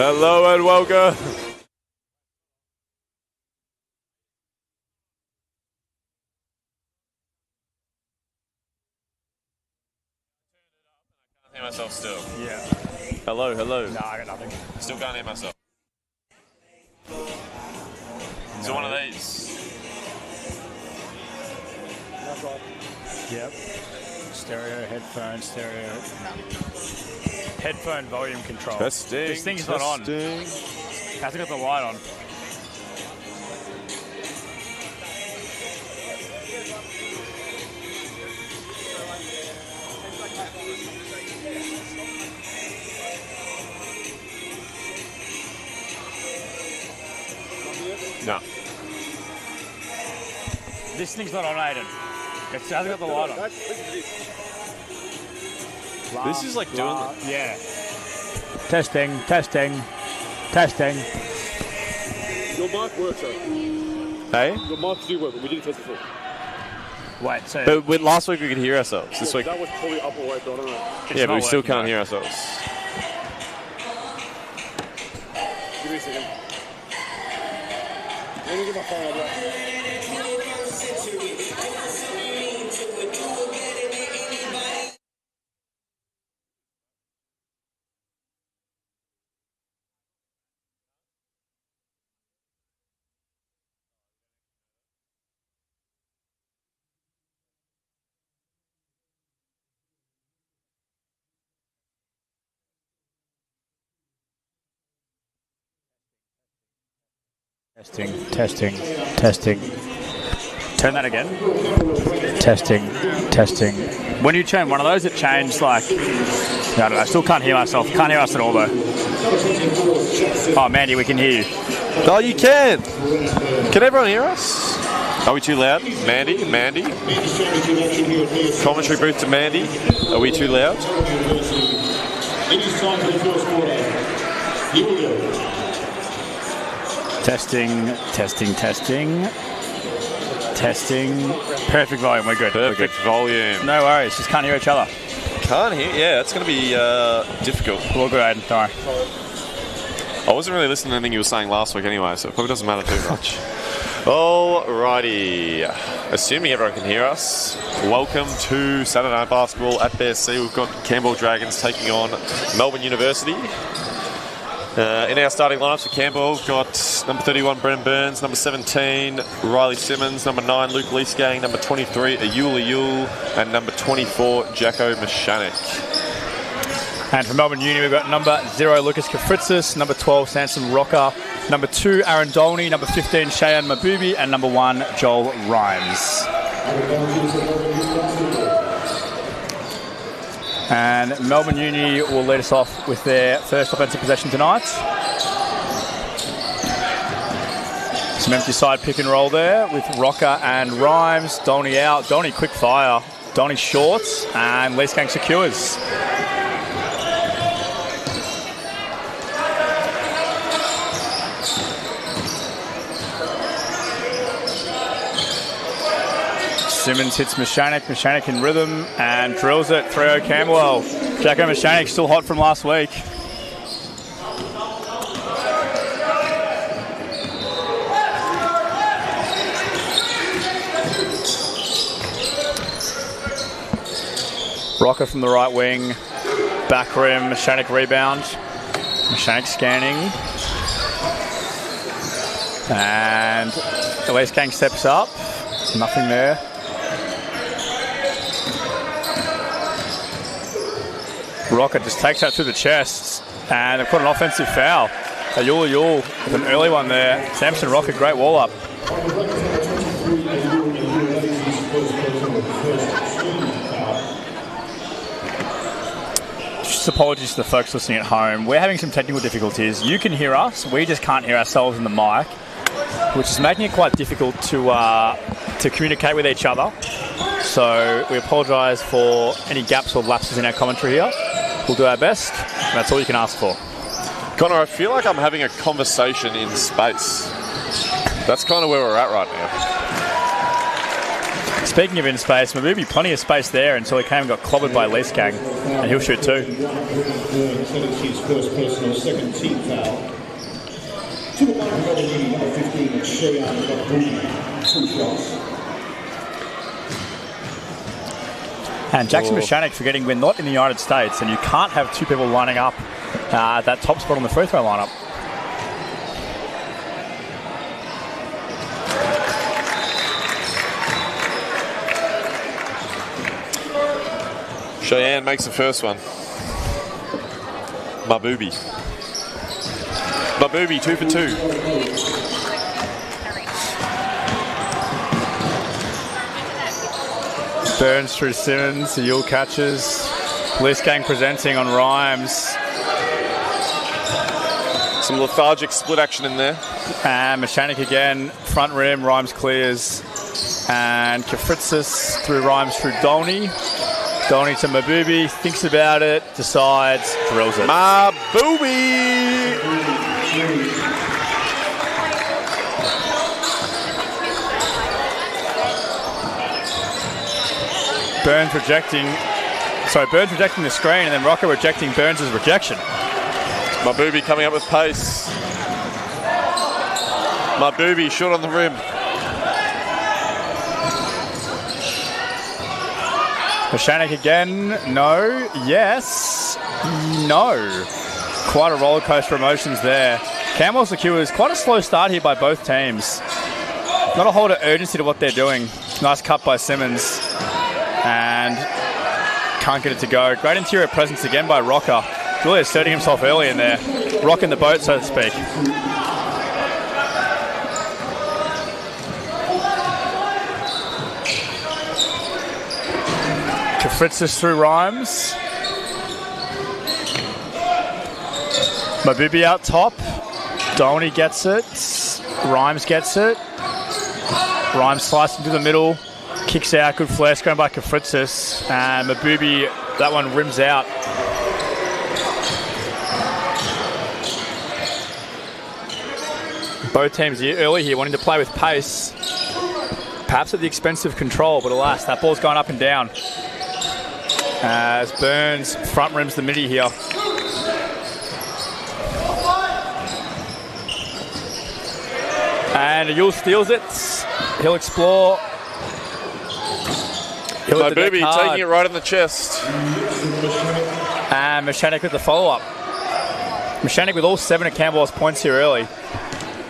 Hello and welcome. Hear myself still. Yeah. Hello. No, I got nothing. Still can't hear myself. So one of these. Yep. Stereo, headphone volume control. Testing. This thing's not on. Hasn't got the light on. No. This thing's not on, Aiden. It hasn't got the light on. This is like doing. Yeah. Testing. Your mic works, though. Hey? Your mics do work, but we didn't test it before. Wait, so But last week we could hear ourselves. This week. That was probably up away, but I don't know. Yeah, but we not still working, can't though. hear ourselves. Give me a second. Let me get my phone out of that. Testing. Turn that again. Testing. When you turn one of those, it changed like. I don't know. I still can't hear myself. Can't hear us at all though. Oh, Mandy, we can hear you. Oh, you can. Can everyone hear us? Are we too loud? Mandy? Commentary booth to Mandy. Are we too loud? Testing. Perfect volume. We're good. Perfect volume. No worries. Just can't hear each other. Can't hear. Yeah, it's going to be difficult. We're good, Aiden. Don't worry. I wasn't really listening to anything you were saying last week anyway, so it probably doesn't matter too much. Alrighty. Assuming everyone can hear us, welcome to Saturday Night Basketball at BSC. We've got Camberwell Dragons taking on Melbourne University. In our starting lineups for Camberwell, we've got number 31, Brennan Burns, number 17, Riley Simmons, number 9, Luke Leesgang, number 23, Ayul, and number 24, Jacko Mashanik. And for Melbourne Uni, we've got number 0, Lucas Kafritzis, number 12, Samson Rocker, number 2, Aaron Dolney, number 15, Cheyenne Mabubi, and number 1, Joel Rhymes. And Melbourne Uni will lead us off with their first offensive possession tonight. Some empty side pick and roll there with Rocker and Rhymes. Dolney out. Dolney quick fire. Dolney shorts and Leesgang secures. Simmons hits Mashanik in rhythm and drills it. 3-0 Camberwell. Jacko Mashanik still hot from last week. Rocker from the right wing. Back rim. Mashanik rebound. Mashanik scanning. And Leesgang steps up. Nothing there. Rocker just takes that through the chest, and they've put an offensive foul. Ayul with an early one there. Samson Rocker, great wall up. Just apologies to the folks listening at home. We're having some technical difficulties. You can hear us, we just can't hear ourselves in the mic, which is making it quite difficult to communicate with each other. So we apologise for any gaps or lapses in our commentary here. We'll do our best, and that's all you can ask for. Connor, I feel like I'm having a conversation in space. That's kind of where we're at right now. Speaking of in space, Mabubi, plenty of space there until he came and got clobbered by Lease Gang, and he'll shoot too. His first personal, second team foul. To the line for Melbourne Uni, number 15, Shayan got 2 shots. And Jackson Mechanic forgetting we're not in the United States, and you can't have 2 people lining up that top spot on the free throw lineup. Cheyenne makes the first one. Mabubi, 2 for 2. Burns through Simmons, the Yule catches. Lease Gang presenting on Rhymes. Some lethargic split action in there. And Mechanic again, front rim, Rhymes clears. And Kafritzis through Rhymes through Dolney. Dolney to Mabubi, thinks about it, decides, drills it. Mabubi! Burns rejecting the screen, and then Rocco rejecting Burns' rejection. Mabubi coming up with pace. Mabubi short on the rim. Mechanic again, no, yes, no. Quite a roller coaster of emotions there. Camberwell secures quite a slow start here by both teams. Not a whole lot of urgency to what they're doing. Nice cut by Simmons. And can't get it to go. Great interior presence again by Rocker. Really asserting himself early in there. Rocking the boat, so to speak. Kafritzis through Rhymes. Mabubi out top. Dolney gets it. Rhymes gets it. Rhymes slicing through the middle. Kicks out. Good flash going by Kafritzis. And Mabubi, that one rims out. Both teams here, early here wanting to play with pace. Perhaps at the expense of control, but alas, that ball's going up and down. As Burns front rims the midi here. And Yule steals it. He'll explore. Mabubi taking it right in the chest. And Mechanic with the follow-up. Mechanic with all 7 of Camberwell's points here early.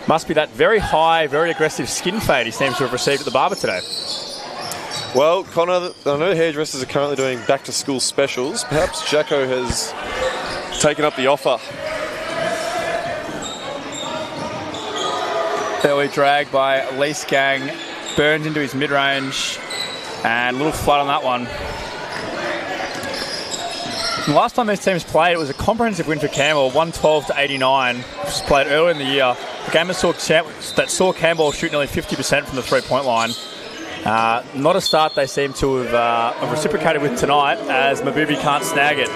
Must be that very high, very aggressive skin fade he seems to have received at the barber today. Well, Connor, I know hairdressers are currently doing back-to-school specials. Perhaps Jacko has taken up the offer. Early drag by Lease Gang. Burns into his mid-range. And a little flat on that one. The last time these teams played, it was a comprehensive win for Camberwell, 112-89. Which was played early in the year. A game that saw Camberwell shoot nearly 50% from the three-point line. Not a start they seem to have reciprocated with tonight, as Mabubi can't snag it.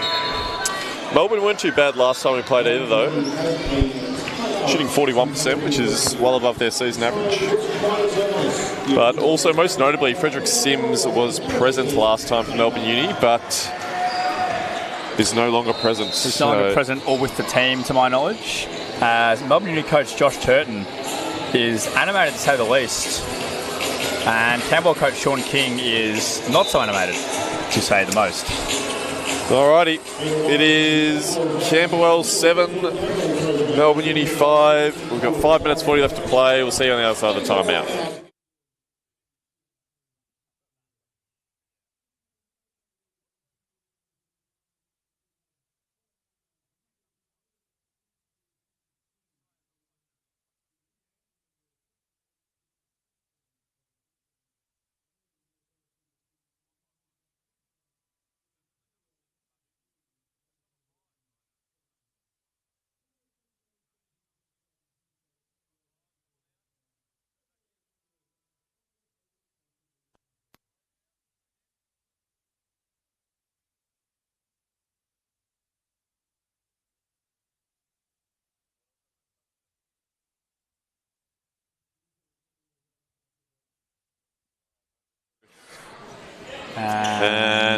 Melbourne weren't too bad last time we played either, though. Shooting 41%, which is well above their season average. But also, most notably, Frederick Sims was present last time for Melbourne Uni, but is no longer present. He's no longer present or with the team, to my knowledge. As Melbourne Uni coach Josh Turton is animated, to say the least. And Camberwell coach Sean King is not so animated, to say the most. Alrighty, it is Camberwell 7, Melbourne Uni 5. We've got 5 minutes 40 left to play. We'll see you on the other side of the timeout.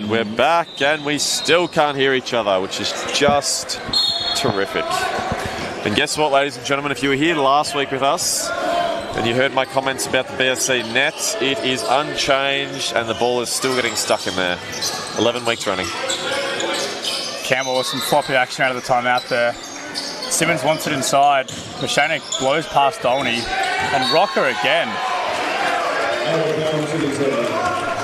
we're back and we still can't hear each other, which is just terrific. And guess what, ladies and gentlemen, if you were here last week with us and you heard my comments about the BSC net, it is unchanged and the ball is still getting stuck in there. 11 weeks running. Campbell with some floppy action out of the timeout there. Simmons wants it inside. Mashanik blows past Dolney. And Rocker again.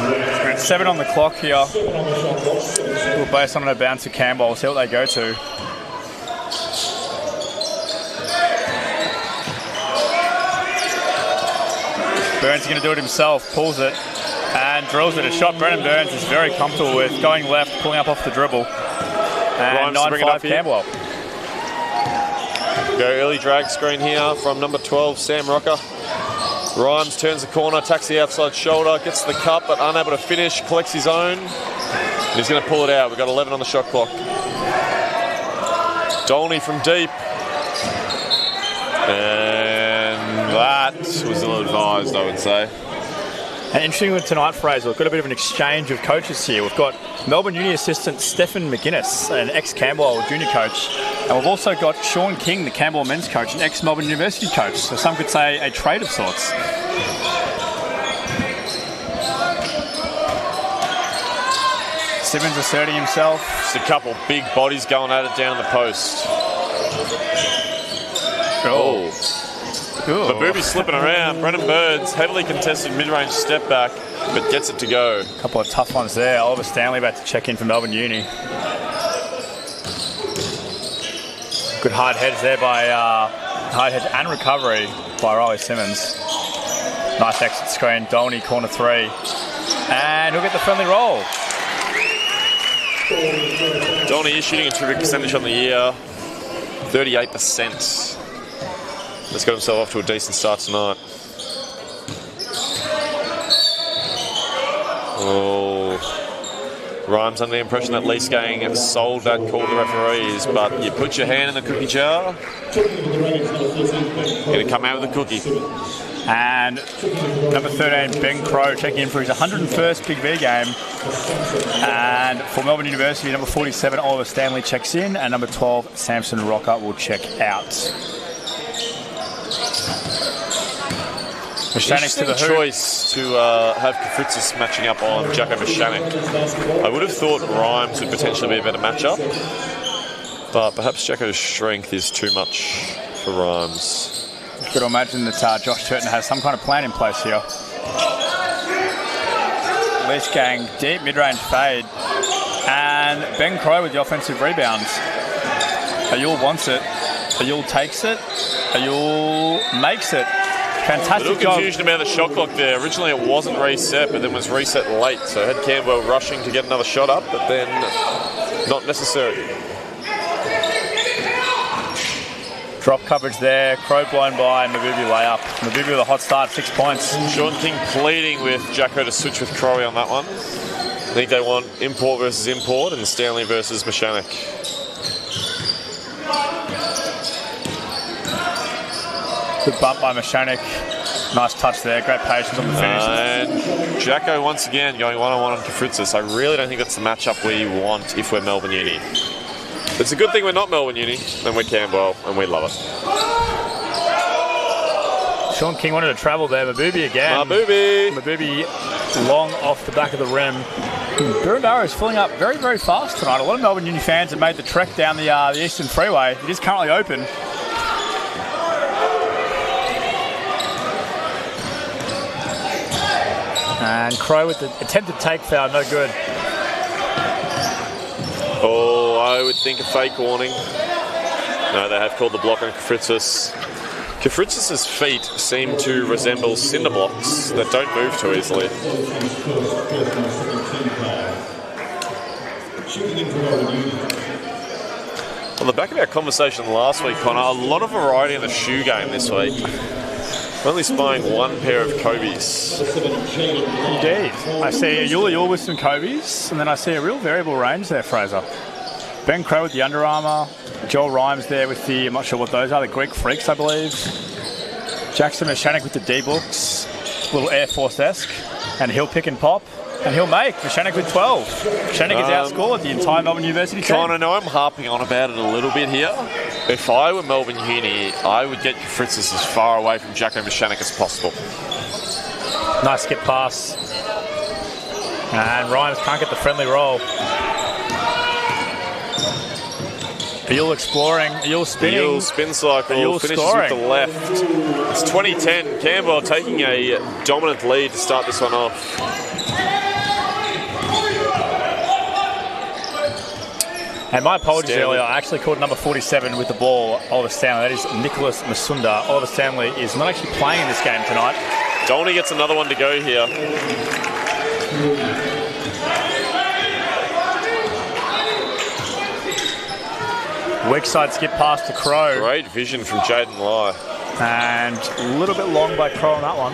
We're at 7 on the clock here. We'll base on a bounce to Campbell. We'll see what they go to. Burns is going to do it himself. Pulls it and drills it. A shot Brennan Burns is very comfortable with. Going left, pulling up off the dribble. And 9-5 Camberwell. Go early drag screen here from number 12, Sam Rocker. Rhymes turns the corner, attacks the outside shoulder, gets to the cup but unable to finish, collects his own. And he's going to pull it out. We've got 11 on the shot clock. Dolney from deep. And that was ill-advised, I would say. And interesting with tonight, Fraser, we've got a bit of an exchange of coaches here. We've got Melbourne Uni assistant Stephen McGuinness, an ex-Camberwell junior coach. And we've also got Sean King, the Camberwell men's coach, an ex-Melbourne University coach. So some could say a trade of sorts. Simmons asserting himself. Just a couple big bodies going at it down the post. Oh. Mabubi slipping around. Brennan Burns, heavily contested mid-range step back, but gets it to go. A couple of tough ones there. Oliver Stanley about to check in for Melbourne Uni. Good hard heads there by hard heads and recovery by Riley Simmons. Nice exit screen. Dolney, corner 3. And he'll get the friendly roll. Dolney is shooting a terrific percentage on the year. 38%. He's got himself off to a decent start tonight. Oh, Rhymes under the impression that Lee Skang have sold that call to the referees, but you put your hand in the cookie jar, going to come out with a cookie. And number 13, Ben Crow, checking in for his 101st Big V game. And for Melbourne University, number 47, Oliver Stanley checks in, and number 12, Samson Rocker will check out. Interesting choice to have Kafritzis matching up on Jacko Mashanik. I would have thought Rhymes would potentially be a better matchup, but perhaps Jacko's strength is too much for Rhymes. Got to imagine that Josh Turton has some kind of plan in place here. Leash Gang, deep mid-range fade. And Ben Crow with the offensive rebounds. Ayul wants it. Ayul takes it. Ayul makes it. Fantastic job. A little confusion about the shot clock there. Originally it wasn't reset, but then was reset late. So had Camberwell rushing to get another shot up, but then not necessary. Drop coverage there. Crow blown by. Mabubi layup. Mabubi with a hot start, 6 points. Sean King pleading with Jacko to switch with Crowe on that one. I think they want import versus import and Stanley versus Mashanik. Good bump by Mashanik. Nice touch there. Great patience on the finish. And Jacko once again going one-on-one on Kafritzis. I really don't think that's the matchup we want if we're Melbourne Uni. It's a good thing we're not Melbourne Uni and we're Camberwell and we love it. Sean King wanted to travel there. Mabubi again. Mabubi long off the back of the rim. Burundara is filling up very, very fast tonight. A lot of Melbourne Uni fans have made the trek down the Eastern Freeway. It is currently open. And Crow with the attempted take foul, no good. Oh, I would think a fake warning. No, they have called the block on Kafritzis. Kafritzis' feet seem to resemble cinder blocks that don't move too easily. On the back of our conversation last week, Connor, a lot of variety in the shoe game this week. Only spying one pair of Kobe's. Indeed. I see a Yuli with some Kobe's, and then I see a real variable range there, Fraser. Ben Crow with the Under Armour. Joel Rhymes there with the, I'm not sure what those are, the Greek Freaks, I believe. Jackson Mashanik with the D-Books. A little Air Force-esque. And he'll pick and pop. And he'll make. Mashanik with 12. Mashanik has outscored the entire Melbourne University team. Kind of know I'm harping on about it a little bit here. If I were Melbourne Uni, I would get Fritzes as far away from Jacko Mashanik as possible. Nice skip pass. And Rhymes can't get the friendly roll. Eel exploring, Eel spinning. Eel spin cycle, Eel finishes scoring. with the left. It's 2010. Camberwell taking a dominant lead to start this one off. And my apologies Stanley. earlier, I actually called number 47 with the ball, Oliver Stanley. That is Nicholas Masunda. Oliver Stanley is not actually playing in this game tonight. Dolney gets another one to go here. Weak side skip pass to Crow. Great vision from Jaden Lai. And a little bit long by Crow on that one.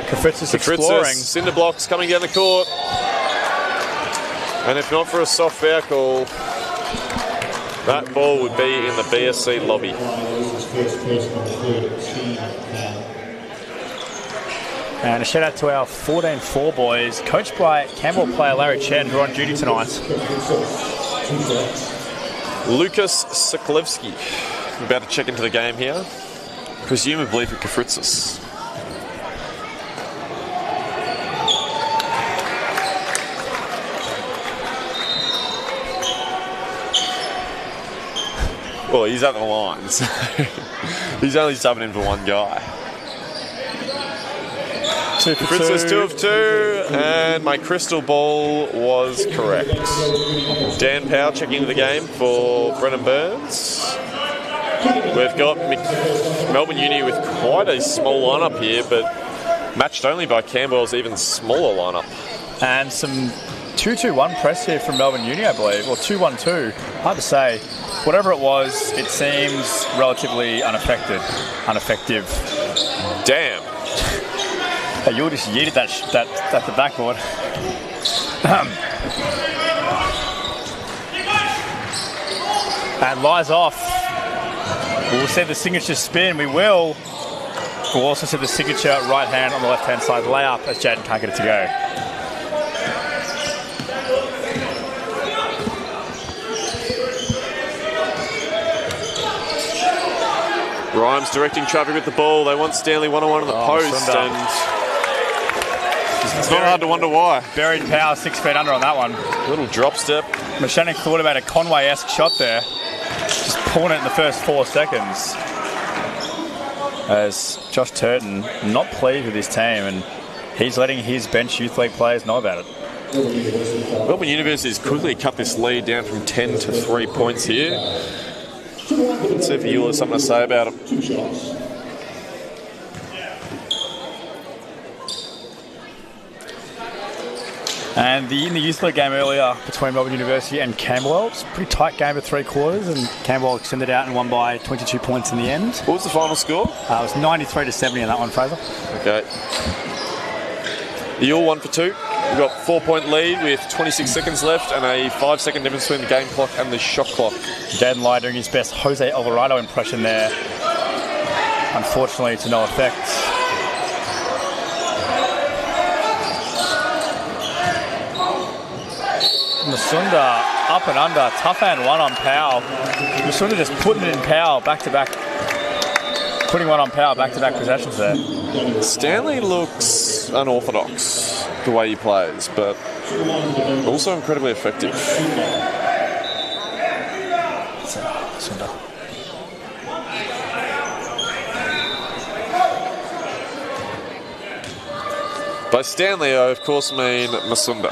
Kafritzis exploring. Cinder blocks coming down the court. And if not for a soft foul call, that ball would be in the BSC lobby. And a shout out to our 14-4 boys, coached by Camberwell player Larry Chen, who are on duty tonight. Lucas Sokolewski about to check into the game here, presumably for Kafritzis. Well, he's at the line, so he's only subbing in for one guy. 2 for Kafritzis 2. 2 of 2, and my crystal ball was correct. Dan Powell checking into the game for Brennan Burns. We've got Melbourne Uni with quite a small lineup here, but matched only by Camberwell's even smaller lineup. And some 2-2-1 press here from Melbourne Uni, I believe, or 2-1-2. Hard to say. Whatever it was, it seems relatively ineffective. Damn. Hey, you just yeeted that at the backboard. And lies off. We'll see the signature spin. We will. We'll also see the signature right hand on the left hand side layup as Jaden can't get it to go. Rhymes directing traffic with the ball. They want Stanley one-on-one on the post, Masunda. and it's not hard to wonder why. Buried Power 6 feet under on that one. Little drop step. Mashanik thought about a Conway-esque shot there. Just pulling it in the first 4 seconds. As Josh Turton not pleased with his team, and he's letting his bench youth league players know about it. Melbourne University has quickly cut this lead down from 10 to 3 points here. Let's see if Ewell has something to say about it. And in the youth league game earlier between Melbourne University and Camberwell, it's a pretty tight game of 3 quarters, and Camberwell extended out and won by 22 points in the end. What was the final score? It was 93-70 in that one, Fraser. Okay. Ewell 1 for 2. We've got 4-point lead with 26 seconds left and a 5-second difference between the game clock and the shot clock. Jaden Lai doing his best Jose Alvarado impression there. Unfortunately, to no effect. Masunda up and under. Tough hand one on Powell. Masunda just putting it in Powell back to back. Putting one on Powell back to back possessions there. Stanley looks unorthodox the way he plays, but also incredibly effective. Masunda. By Stanley, I of course mean Masunda.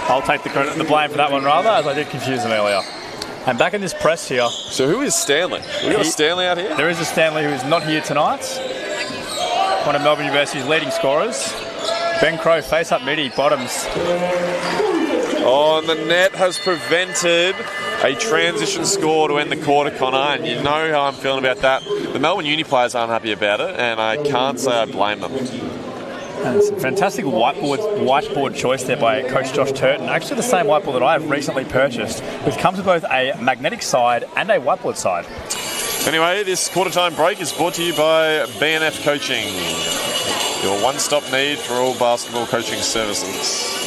I'll take the credit and the blame for that one rather, as I did confuse them earlier. And back in this press here. So who is Stanley? We got a Stanley out here? There is a Stanley who is not here tonight. One of Melbourne University's leading scorers. Ben Crow, face-up midi, bottoms. Oh, and the net has prevented a transition score to end the quarter, Connor, and you know how I'm feeling about that. The Melbourne Uni players aren't happy about it, and I can't say I blame them. And some fantastic whiteboard choice there by Coach Josh Turton. Actually the same whiteboard that I have recently purchased, which comes with both a magnetic side and a whiteboard side. Anyway, this quarter-time break is brought to you by BNF Coaching, your one-stop need for all basketball coaching services.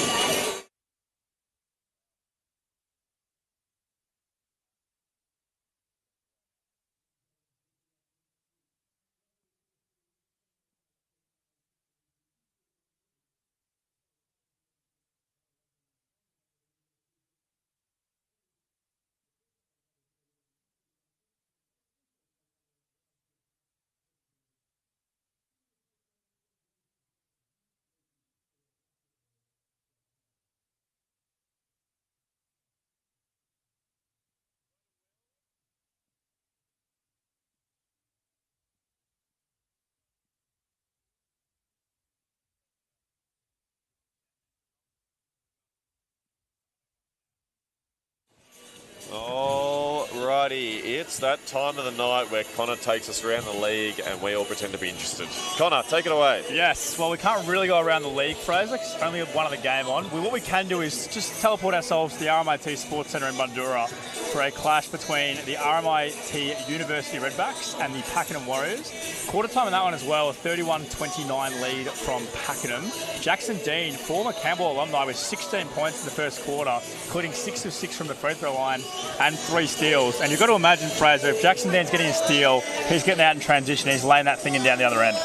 Alrighty, it's that time of the night where Connor takes us around the league and we all pretend to be interested. Connor, take it away. Yes, well, we can't really go around the league, Fraser, 'cause only one other game on. What we can do is just teleport ourselves to the RMIT Sports Centre in Bundoora for a clash between the RMIT University Redbacks and the Pakenham Warriors. Quarter time in that one as well, a 31-29 lead from Pakenham. Jackson Dean, former Camberwell alumni, with 16 points in the first quarter, including 6 of 6 from the free throw line and 3 steals. And you've got to imagine, Fraser, if Jackson Dean's getting a steal, he's getting out in transition, he's laying that thing in down the other end.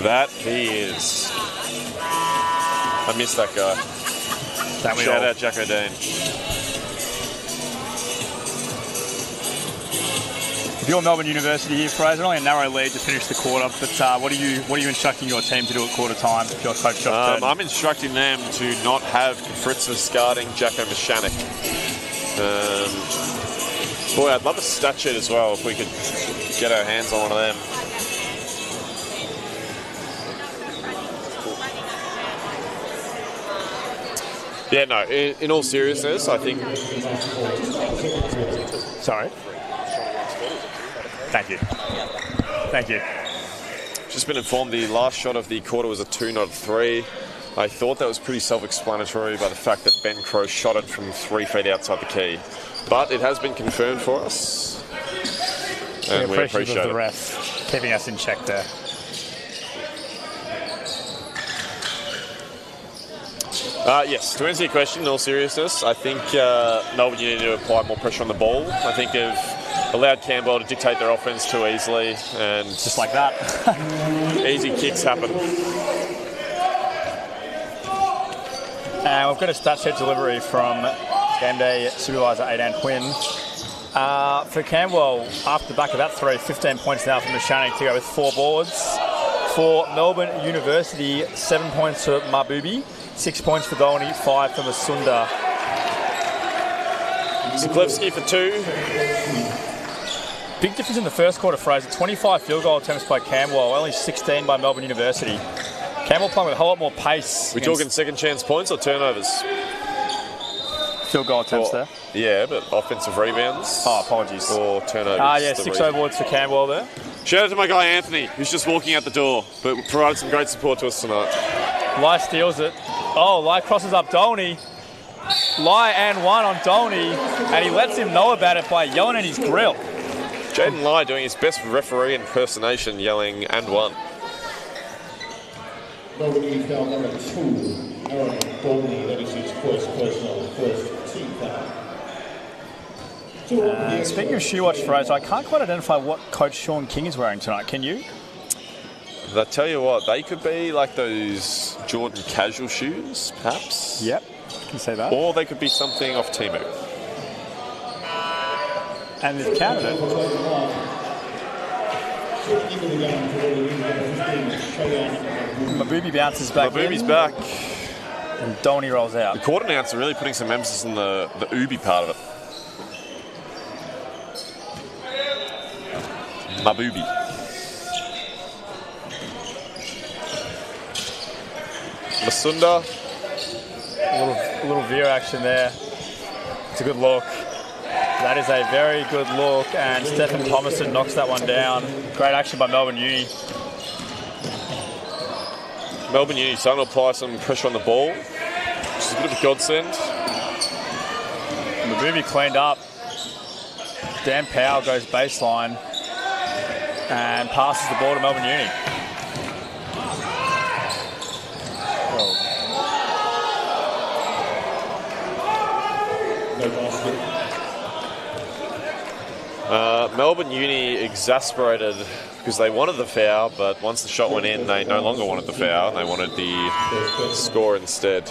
That he is. I miss that guy. Shout out Jacko Dean. If you're Melbourne University here, Fraser, only a narrow lead to finish the quarter, but what are you instructing your team to do at quarter time? Your coach, I'm instructing them to not have Fritzis guarding Jacko Mishanik. Boy, I'd love a stat sheet as well if we could get our hands on one of them. Yeah, no, in all seriousness, I think... Sorry. Thank you. Thank you. Just been informed the last shot of the quarter was a 2, not a 3. I thought that was pretty self-explanatory by the fact that Ben Crowe shot it from 3 feet outside the key. But it has been confirmed for us. And we appreciate the ref keeping us in check there. Yes, to answer your question, in all seriousness, I think Melbourne need to apply more pressure on the ball. I think they've allowed Camberwell to dictate their offense too easily, and just like that, easy kicks happen. And we've got a stat sheet delivery from game day supervisor Aidan Quinn. For Camberwell, after the back of that 3, 15 points now from Mishanik to go with 4 boards. For Melbourne University, 7 points for Mabubi, 6 points for Dolny, 5 for Masunda. Zaklevsky for 2. Big difference in the first quarter, Fraser. 25 field goal attempts by Camberwell, only 16 by Melbourne University. Camberwell playing with a whole lot more pace. We're talking second chance points or turnovers? Field goal attempts there. Yeah, but offensive rebounds. Oh, apologies. Or turnovers. Yeah, 6 overboards for Camberwell there. Shout out to my guy Anthony, who's just walking out the door, but provided some great support to us tonight. Lai steals it. Oh, Lai crosses up Dolny. Lai and 1 on Dolny, and he lets him know about it by yelling at his grill. Jaden Lai doing his best referee impersonation, yelling and 1. Melbourne foul number 2, Aaron Dolny, that is his first personal, first team foul. Speaking of shoe watch, Fraser, I can't quite identify what Coach Sean King is wearing tonight. Can you? I tell you what, they could be like those Jordan casual shoes, perhaps. Yep, you can say that. Or they could be something off Temu. And they've counted it. Mabubi bounces back. Mabubi's back. And Dolny rolls out. The court announcer really putting some emphasis on the Ubi part of it. Mabubi. Masunda. A little veer action there. It's a good look. That is a very good look, and Stephen Thomason knocks that one down. Great action by Melbourne Uni. Melbourne Uni starting to apply some pressure on the ball, which is a bit of a godsend. Mabubi cleaned up. Dan Powell goes baseline and passes the ball to Melbourne Uni. Melbourne Uni exasperated because they wanted the foul, but once the shot went in, they no longer wanted the foul, and they wanted the score instead.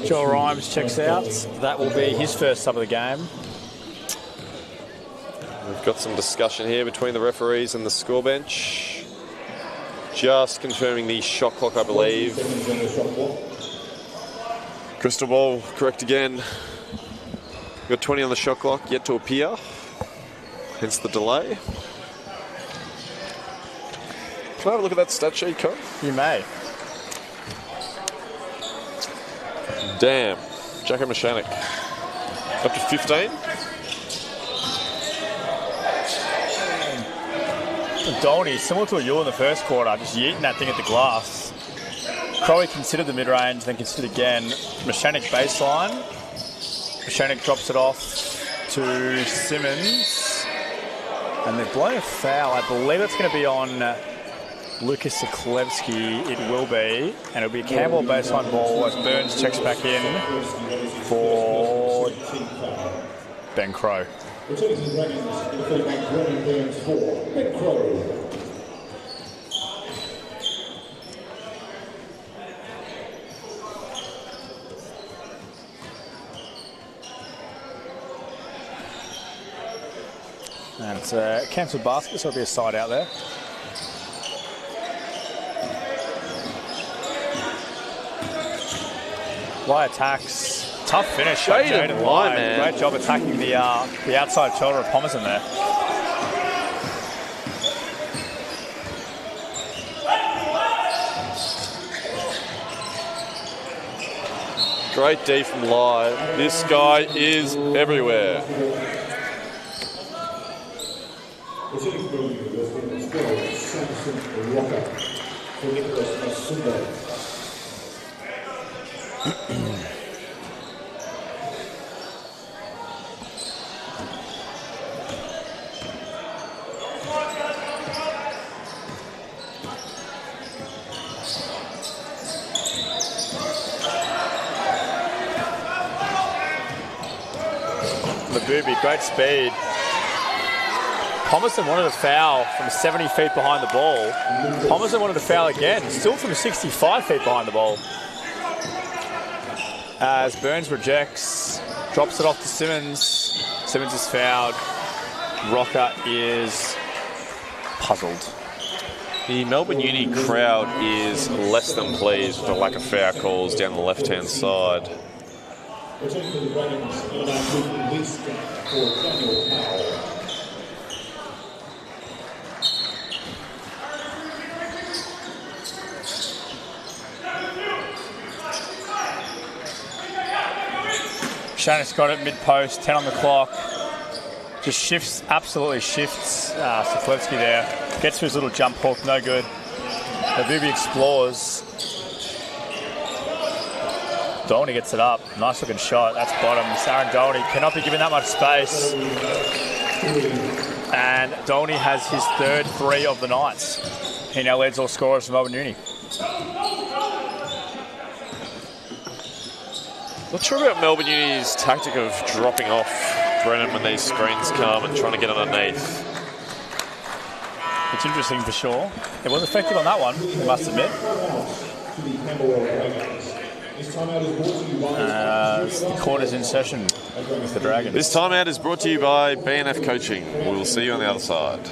Joel Rhymes checks out. That will be his first sub of the game. We've got some discussion here between the referees and the score bench. Just confirming the shot clock, I believe. Crystal ball, correct again. We've got 20 on the shot clock, yet to appear. Hence the delay. Can I have a look at that stat sheet, Con? You may. Damn. Jacko Mechanic. Up to 15. Dolny, similar to you in the first quarter, just yeeting that thing at the glass. Crowley considered the mid-range, then considered again. Mechanic baseline. Mechanic drops it off to Simmons. And they've blown a foul. I believe it's going to be on Lucas Siklevsky. It will be. And it'll be a Camberwell baseline ball as Burns checks back in for Ben Crow. Returning to the Dragons, in the fullback, Robbie Burns for Ben Crow. And it's a cancelled basket, so there'll be a side out there. Lai attacks. Tough finish. Jaden Lai, man. Great job attacking the outside shoulder of Pomerson there. Great D from Lai. This guy is everywhere. Returning from University, Samson Rocker for Nicholas Masumbo. Booby, great speed. Pomerson wanted a foul from 70 feet behind the ball. Pomerson wanted a foul again, still from 65 feet behind the ball. As Burns rejects, drops it off to Simmons. Simmons is fouled. Rocker is puzzled. The Melbourne Uni crowd is less than pleased with the lack of foul calls down the left-hand side. Returning to the Dragons, in our least for Daniel Powell. Shannon's got it mid-post, 10 on the clock. Just shifts, absolutely shifts Siklevsky there. Gets to his little jump hook, no good. Habibi explores. Dolny gets it up. Nice looking shot. That's bottom. Aaron Dolny cannot be given that much space. And Dolny has his third three of the night. He now leads all scorers from Melbourne Uni. Not sure about Melbourne Uni's tactic of dropping off Brennan when these screens come and trying to get underneath. It's interesting for sure. It was effective on that one, I must admit. The quarter's in session with the Dragons. This timeout is brought to you by BNF Coaching. We will see you on the other side.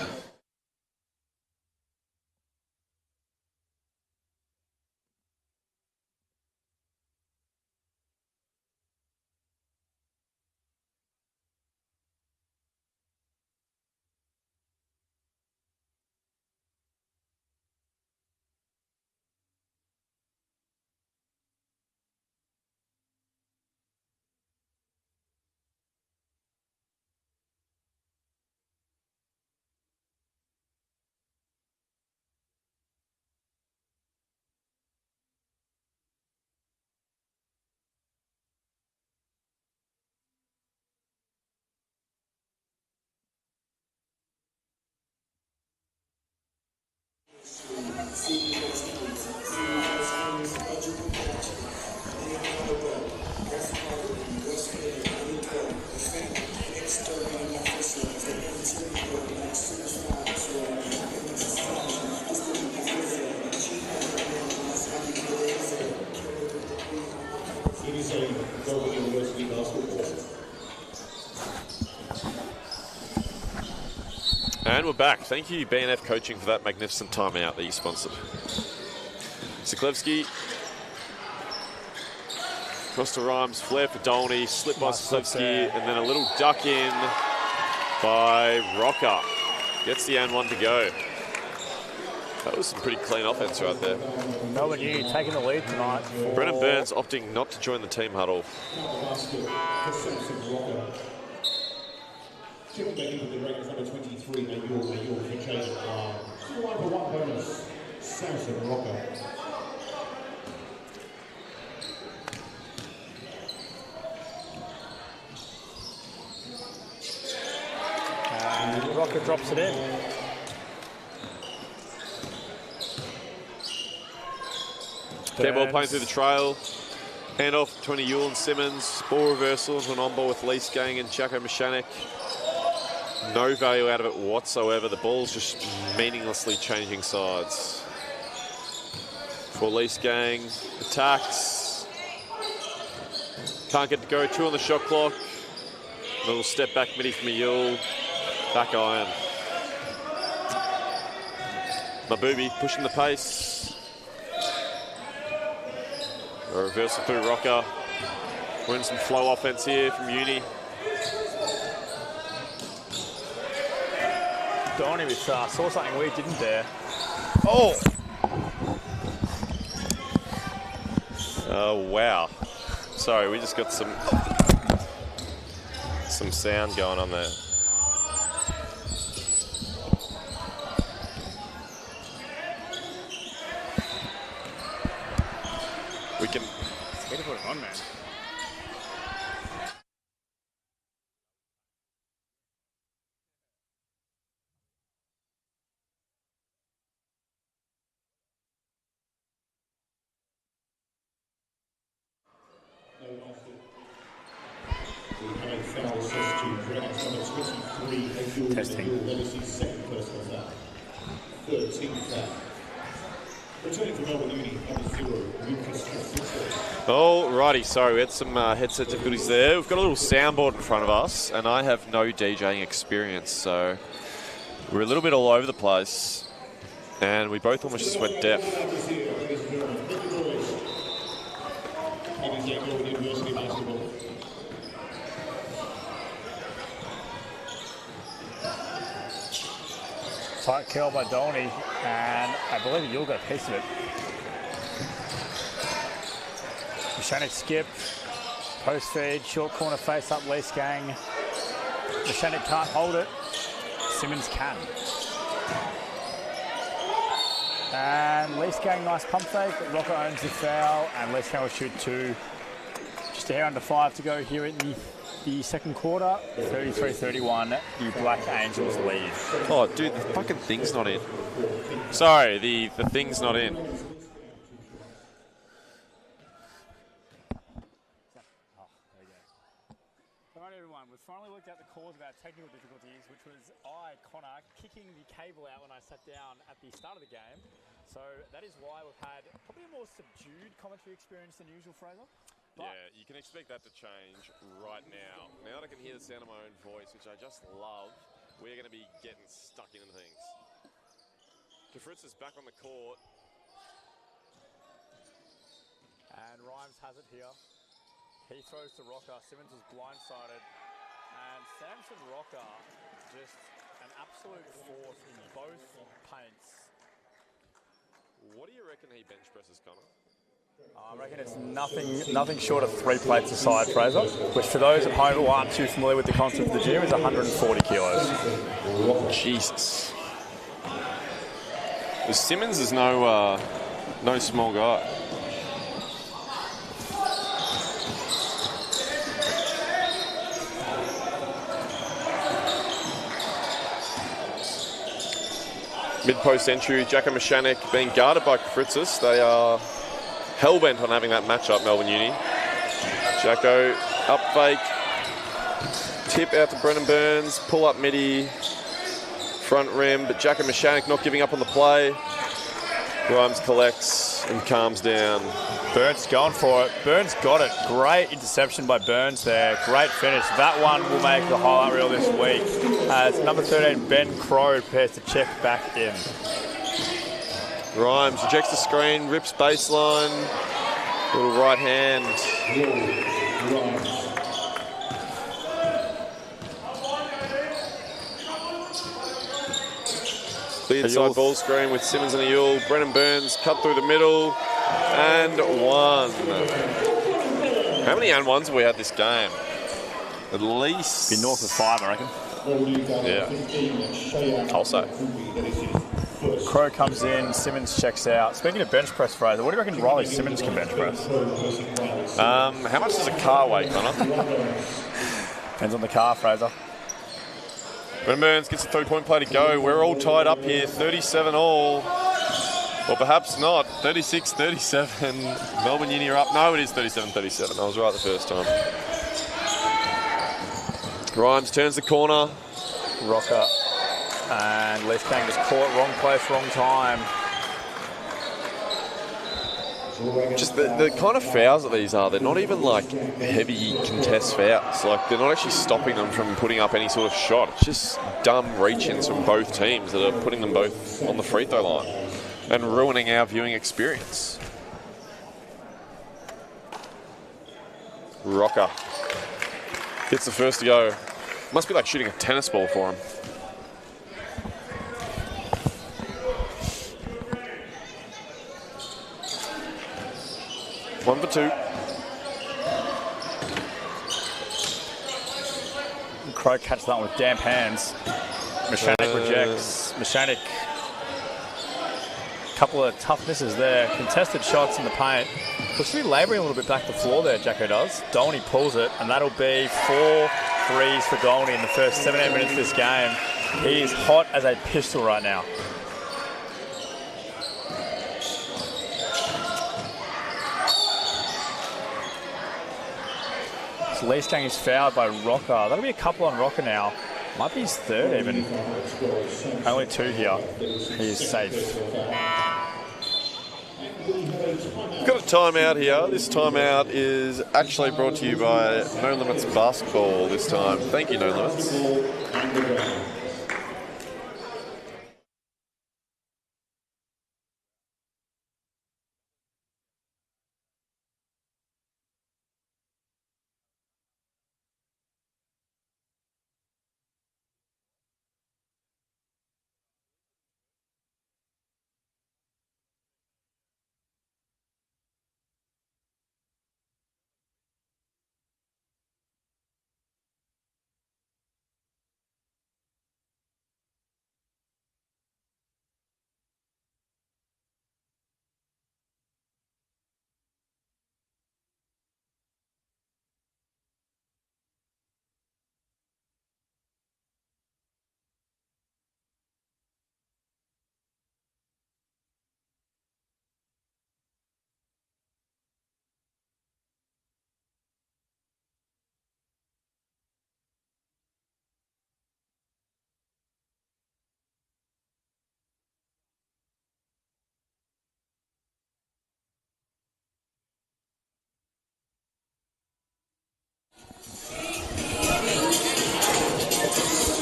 And we're back. Thank you, BNF Coaching, for that magnificent timeout that you sponsored. Siklevsky. Cross to Rhymes, flare for Dolny, slip by Siklevsky, and then a little duck in by Rocker. Gets the and one to go. That was some pretty clean offense right there. Melbourne Uni taking the lead tonight. Brennan Burns opting not to join the team huddle. Checking back into the Dragons number 23, Mayor for change of line. 2-1 for one bonus, Samson Rocker. And Rocker drops it in. Camberwell playing through the trail. Hand off between Ewell and Simmons. Ball reversal into an on-ball with Lee Gang and Jacko Mechanic. No value out of it whatsoever. The ball's just meaninglessly changing sides. For Lee Gang, attacks. Can't get to go. 2 on the shot clock. A little step back midi from Ewell. Back iron. Mabubi pushing the pace. A reversal through Rocker. We're in some flow offense here from Uni. Donnie with saw something we didn't there. Oh! Oh, wow. Sorry, we just got some sound going on there. We can... It's good to put it on, man. Testing. Oh, righty. Sorry, we had some headset difficulties there. We've got a little soundboard in front of us, and I have no DJing experience, so we're a little bit all over the place, and we both almost just went deaf. Tight curl by Dolney, and I believe you'll get a piece of it. Mechanic skip, post feed, short corner face up, Lee Gang. Mechanic can't hold it, Simmons can. And Lee Gang, nice pump fake, but Rocker owns the foul, and Lee Gang will shoot 2. Just a hair under 5 to go here in the second quarter. 33-31, the Black Angels lead. Oh, dude, the fucking thing's not in. Sorry, the thing's not in. We've finally worked out the cause of our technical difficulties, which was Connor, kicking the cable out when I sat down at the start of the game. So that is why we've had probably a more subdued commentary experience than usual, Fraser. But yeah, you can expect that to change right now. Now that I can hear the sound of my own voice, which I just love, we're going to be getting stuck into things. Fritz is back on the court. And Rhymes has it here. He throws to Rocker. Simmons was blindsided. And Samson Rocker, just an absolute force in both paints. What do you reckon he bench presses, Connor? I reckon it's nothing short of 3 plates aside, Fraser, which for those at home who aren't too familiar with the concept of the gym is 140 kilos. Jesus. Simmons is no small guy. Mid-post entry, Jacko Mechanic being guarded by Fritzis. They are hell-bent on having that matchup, Melbourne Uni. Jacko, up fake, tip out to Brennan Burns, pull up midi, front rim, but Jacko Mechanic not giving up on the play. Grimes collects and calms down. Burns going for it. Burns got it. Great interception by Burns there. Great finish. That one will make the highlight reel this week. As number 13, Ben Crow, prepares to check back in. Grimes rejects the screen, rips baseline. Little right hand. Cleared side ball screen with Simmons and Ewell. Brennan Burns cut through the middle and one. How many and ones have we had this game? At least... Be north of 5, I reckon. Yeah. I'll say. Crow comes in, Simmons checks out. Speaking of bench press, Fraser, what do you reckon Riley Simmons can bench press? How much does a car weigh, Connor? Depends on the car, Fraser. Brennan Burns gets a 3-point play to go. We're all tied up here, 37 all. Or perhaps not, 36-37. Melbourne Uni are up. No, it is 37-37. I was right the first time. Rhymes turns the corner. Rocker and Leaf Gang just caught wrong place, wrong time. Just the kind of fouls that these are, they're not even like heavy contest fouls. Like they're not actually stopping them from putting up any sort of shot. It's just dumb reach-ins from both teams that are putting them both on the free throw line and ruining our viewing experience. Rocker gets the first to go. Must be like shooting a tennis ball for him. One for two. Crow catches that one with damp hands. Mechanic rejects. Mechanic. Couple of tough misses there. Contested shots in the paint. Looks to be labouring a little bit back the floor there, Jacko does. Dolney pulls it, and that'll be 4 threes for Dolney in the first 17 minutes of this game. He is hot as a pistol right now. So Lee Stang is fouled by Rocker. That'll be a couple on Rocker now. Might be his third even. Only 2 here. He is safe. We've got a timeout here. This timeout is actually brought to you by No Limits Basketball this time. Thank you, No Limits.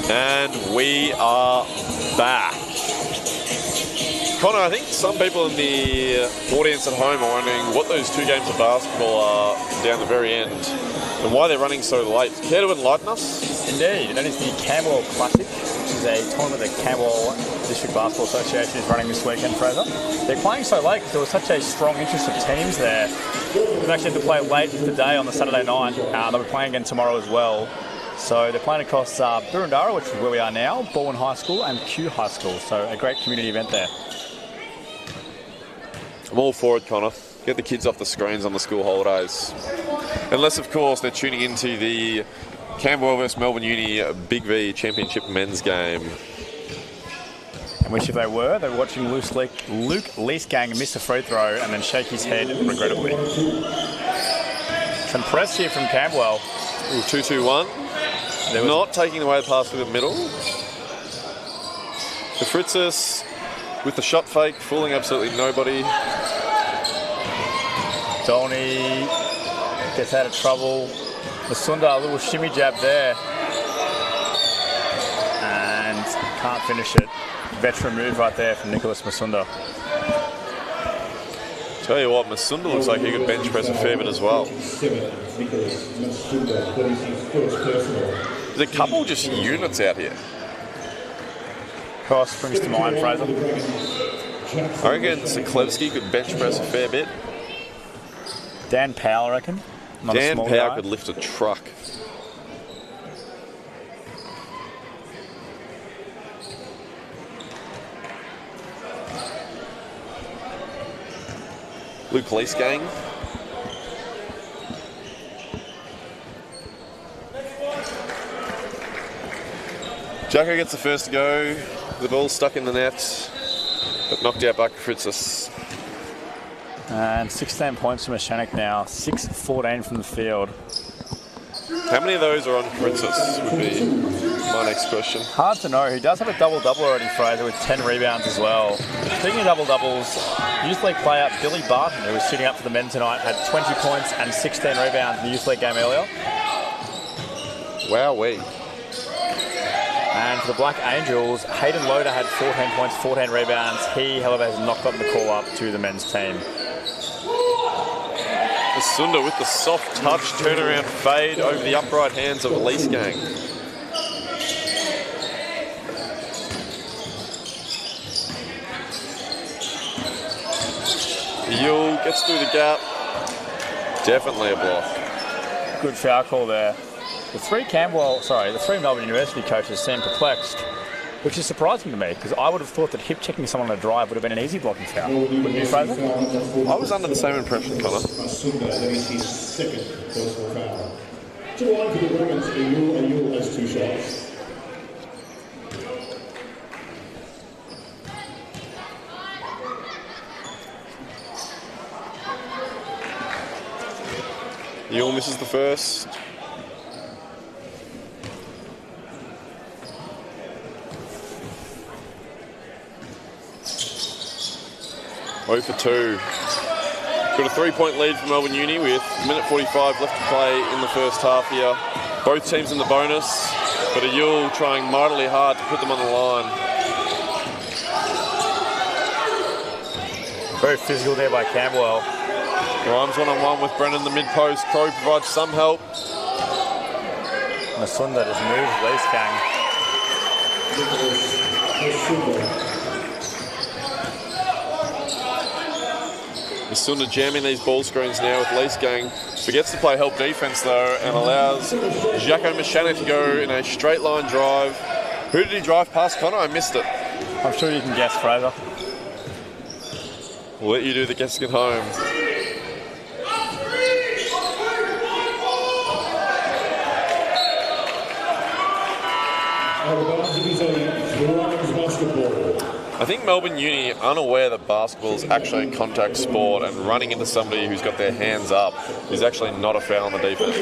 And we are back. Connor, I think some people in the audience at home are wondering what those 2 games of basketball are down the very end and why they're running so late. Care to enlighten us? Indeed. That is the Camberwell Classic, which is a tournament that Camberwell District Basketball Association is running this weekend, Fraser. They're playing so late because there was such a strong interest of teams there. We've actually had to play late today on the Saturday night. They'll be playing again tomorrow as well. So they're playing across Burundara, which is where we are now, Baldwin High School and Kew High School. So a great community event there. I'm all for it, Connor. Get the kids off the screens on the school holidays. Unless, of course, they're tuning into the Camberwell vs Melbourne Uni Big V Championship men's game. And which if they were watching Luke Leesgang miss a free throw and then shake his head regrettably. Some press here from Camberwell. 2-2-1. Not taking away the pass through the middle. The Fritzis with the shot fake, fooling absolutely nobody. Dolney gets out of trouble. Masunda, a little shimmy jab there. And can't finish it. Veteran move right there from Nicholas Masunda. Tell you what, Masunda looks like he could bench press a fair bit as well. There's a couple just units out here. Who else springs to mind, Fraser? I reckon Siklevsky could bench press a fair bit. Dan Powell, I reckon. Not a Dan small Powell guy. could lift a truck. Luke Police Gang. Jacko gets the first to go. The ball's stuck in the net, but knocked out by Fritzis. And 16 points from Mashanek now. 6-14 from the field. How many of those are on Fritzis would be my next question. Hard to know. He does have a double-double already, Fraser, with 10 rebounds as well. Speaking of double-doubles, Youth League player Billy Barton, who was sitting up for the men tonight, had 20 points and 16 rebounds in the Youth League game earlier. Wowee. And for the Black Angels, Hayden Loader had 14 points, 14 rebounds. He, however, has not gotten the call up to the men's team. Sunda with the soft touch, turnaround fade over the upright hands of the Lease Gang. Yule gets through the gap. Definitely a block. Good foul call there. The three Melbourne University coaches seem perplexed, which is surprising to me because I would have thought that hip checking someone on a drive would have been an easy blocking foul. Wouldn't you, Fraser? I was under the same impression, Connor. Sunda, that is his second personal foul. To line for the Dragons, Ayul has 2 shots. Yule misses the first. Oh for 2. Got a 3-point lead for Melbourne Uni with minute 45 left to play in the first half here. Both teams in the bonus, but Ayul trying mightily hard to put them on the line. Very physical there by Camberwell. Rhymes one-on-one with Brennan the mid-post. Crow provides some help. Masunda just moves Lease Gang. Masunda jamming these ball screens now with Lease Gang. Forgets to play help defense though and allows Jacko Mashana to go in a straight line drive. Who did he drive past, Connor? I missed it. I'm sure you can guess, Fraser. We'll let you do the guessing at home. I think Melbourne Uni, unaware that basketball is actually a contact sport and running into somebody who's got their hands up is actually not a foul on the defense.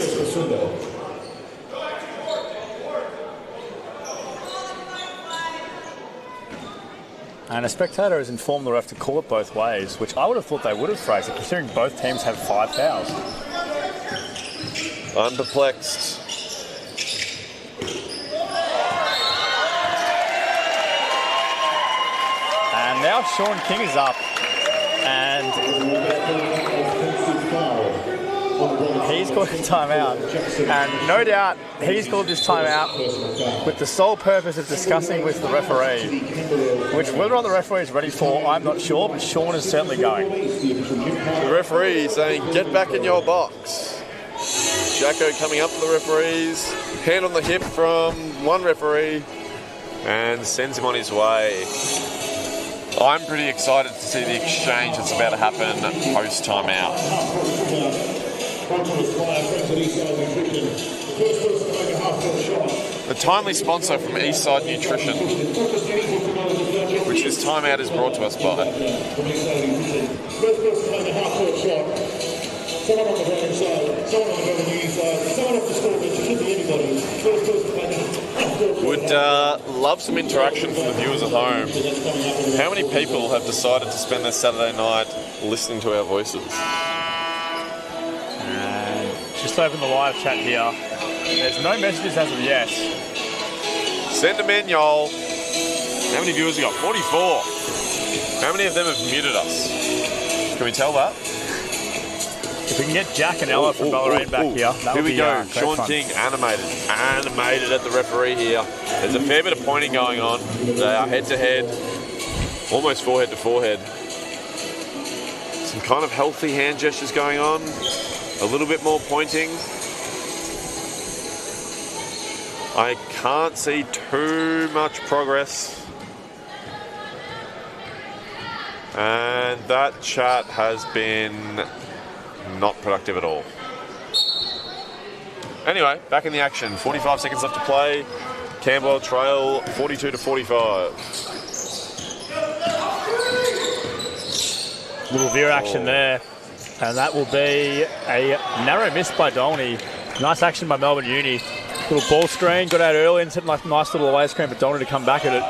And a spectator has informed the ref to call it both ways, which I would have thought they would have, Fraser, considering both teams have 5 fouls. I'm perplexed. And now Sean King is up, and he's called a timeout. And no doubt he's called this timeout with the sole purpose of discussing with the referee, which whether or not the referee is ready for, I'm not sure, but Sean is certainly going. The referee saying, get back in your box. Jacko coming up to the referees, hand on the hip from one referee, and sends him on his way. I'm pretty excited to see the exchange that's about to happen post-timeout. A timely sponsor from Eastside Nutrition, which this timeout is brought to us by. Someone on the right side, someone on the Melbourne side, someone off the score bench, it could be anybody. Would love some interaction from the viewers at home. How many people have decided to spend their Saturday night listening to our voices? And just open the live chat here. There's no messages as of yet. Send them in, y'all. How many viewers we got? 44. How many of them have muted us? Can we tell that? If we can get Jack and Ella from Ballerine back here, that Here would we be go. great Sean fun. King, animated at the referee here. There's a fair bit of pointing going on. They are head to head, almost forehead to forehead. Some kind of healthy hand gestures going on. A little bit more pointing. I can't see too much progress. And that chat has been not productive at all. Anyway, back in the action. 45 seconds left to play. Camberwell trail 42 to 45. Little veer action there. And that will be a narrow miss by Dolney. Nice action by Melbourne Uni. Little ball screen, got out early and set like nice little away screen for Dolney to come back at it.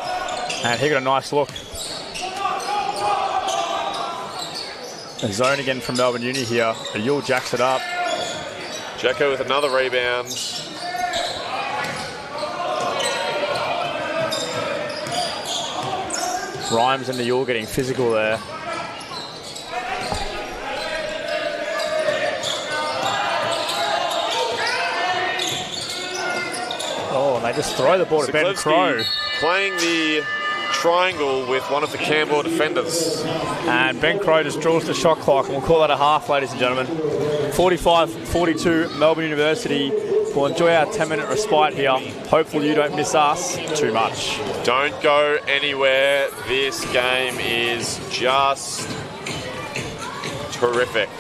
And he got a nice look. A zone again from Melbourne Uni here. Yule jacks it up. Jacko with another rebound. Rhymes and the Yule getting physical there. Oh, and they just throw the ball to Ben Crow. Playing the triangle with one of the Camberwell defenders. And Ben Crow just draws the shot clock, and we'll call that a half, ladies and gentlemen. 45-42, Melbourne University. We'll enjoy our 10-minute respite here. Hopefully you don't miss us too much. Don't go anywhere. This game is just terrific.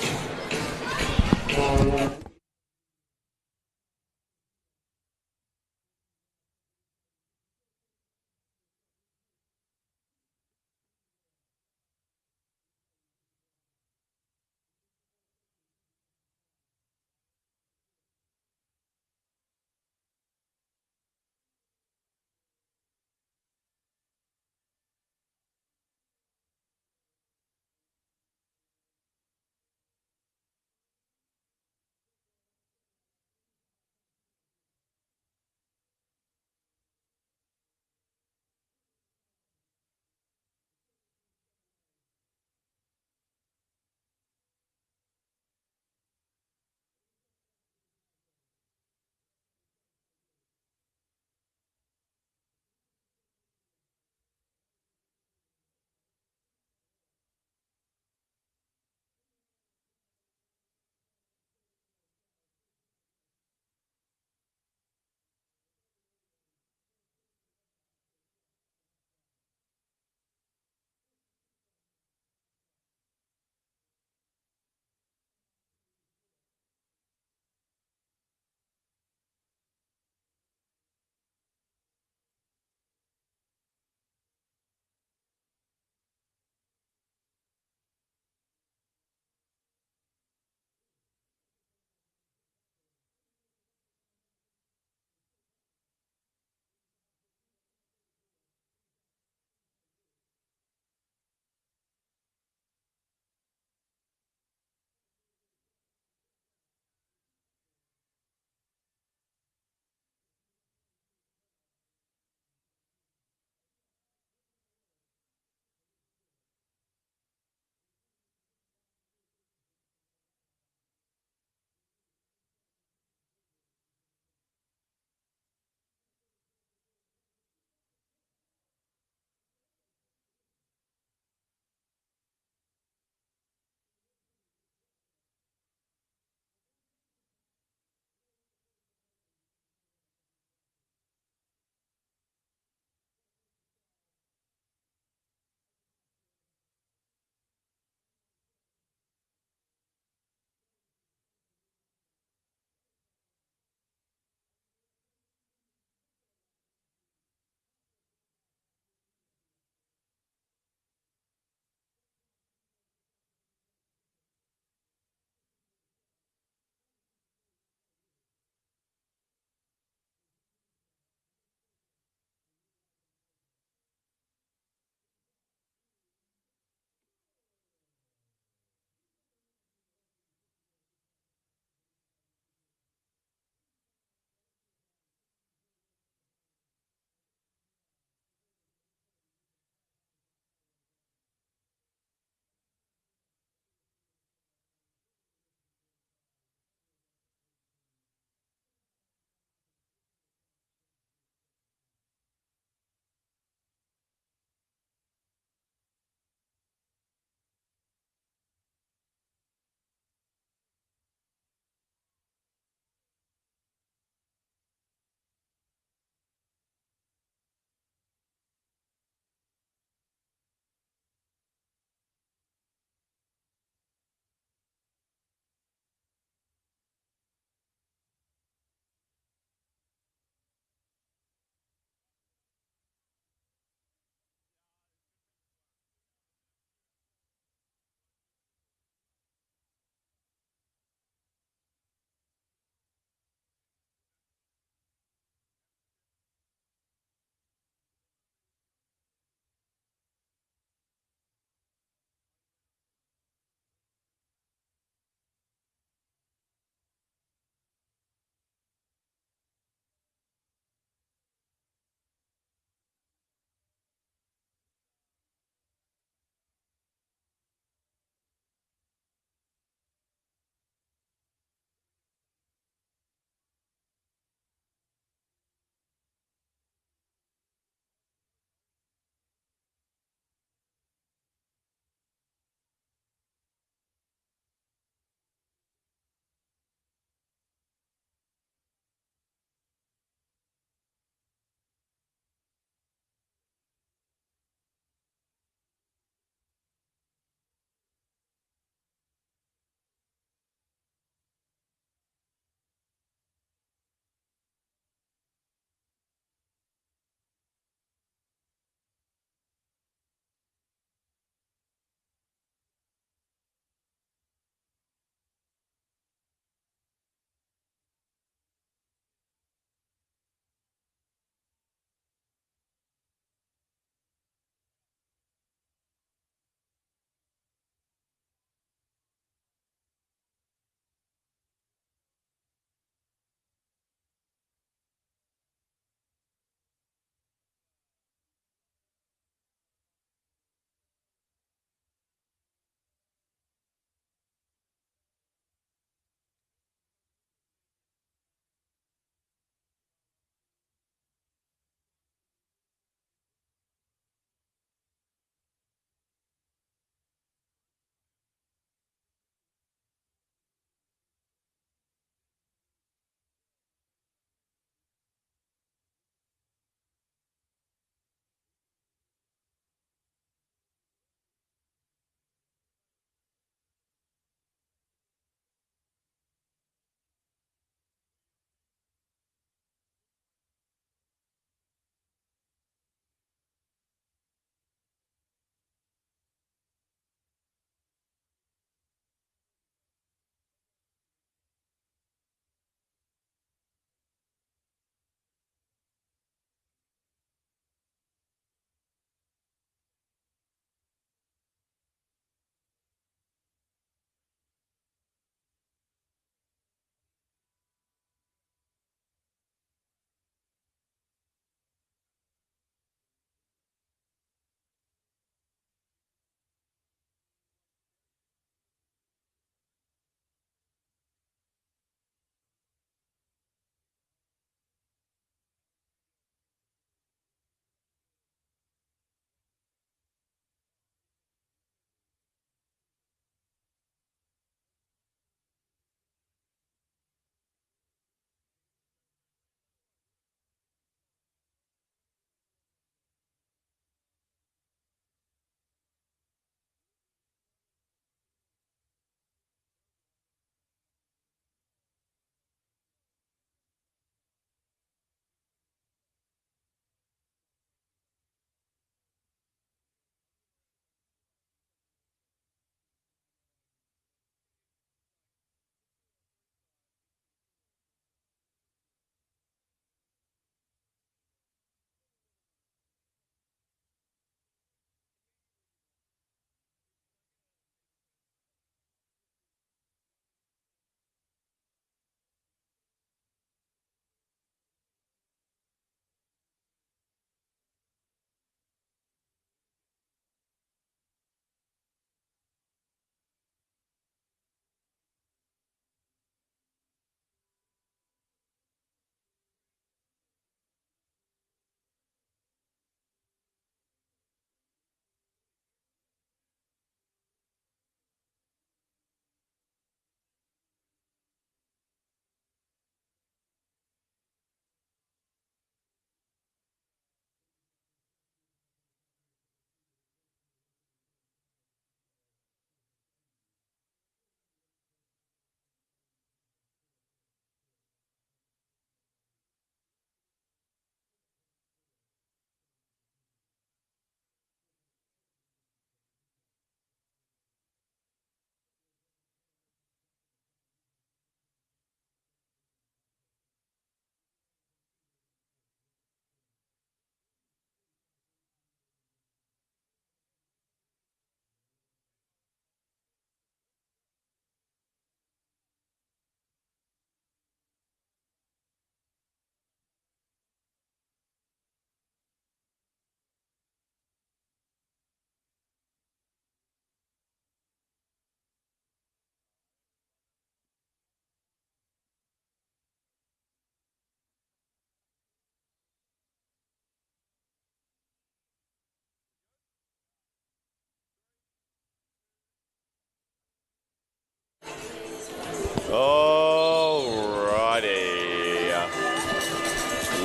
Alrighty.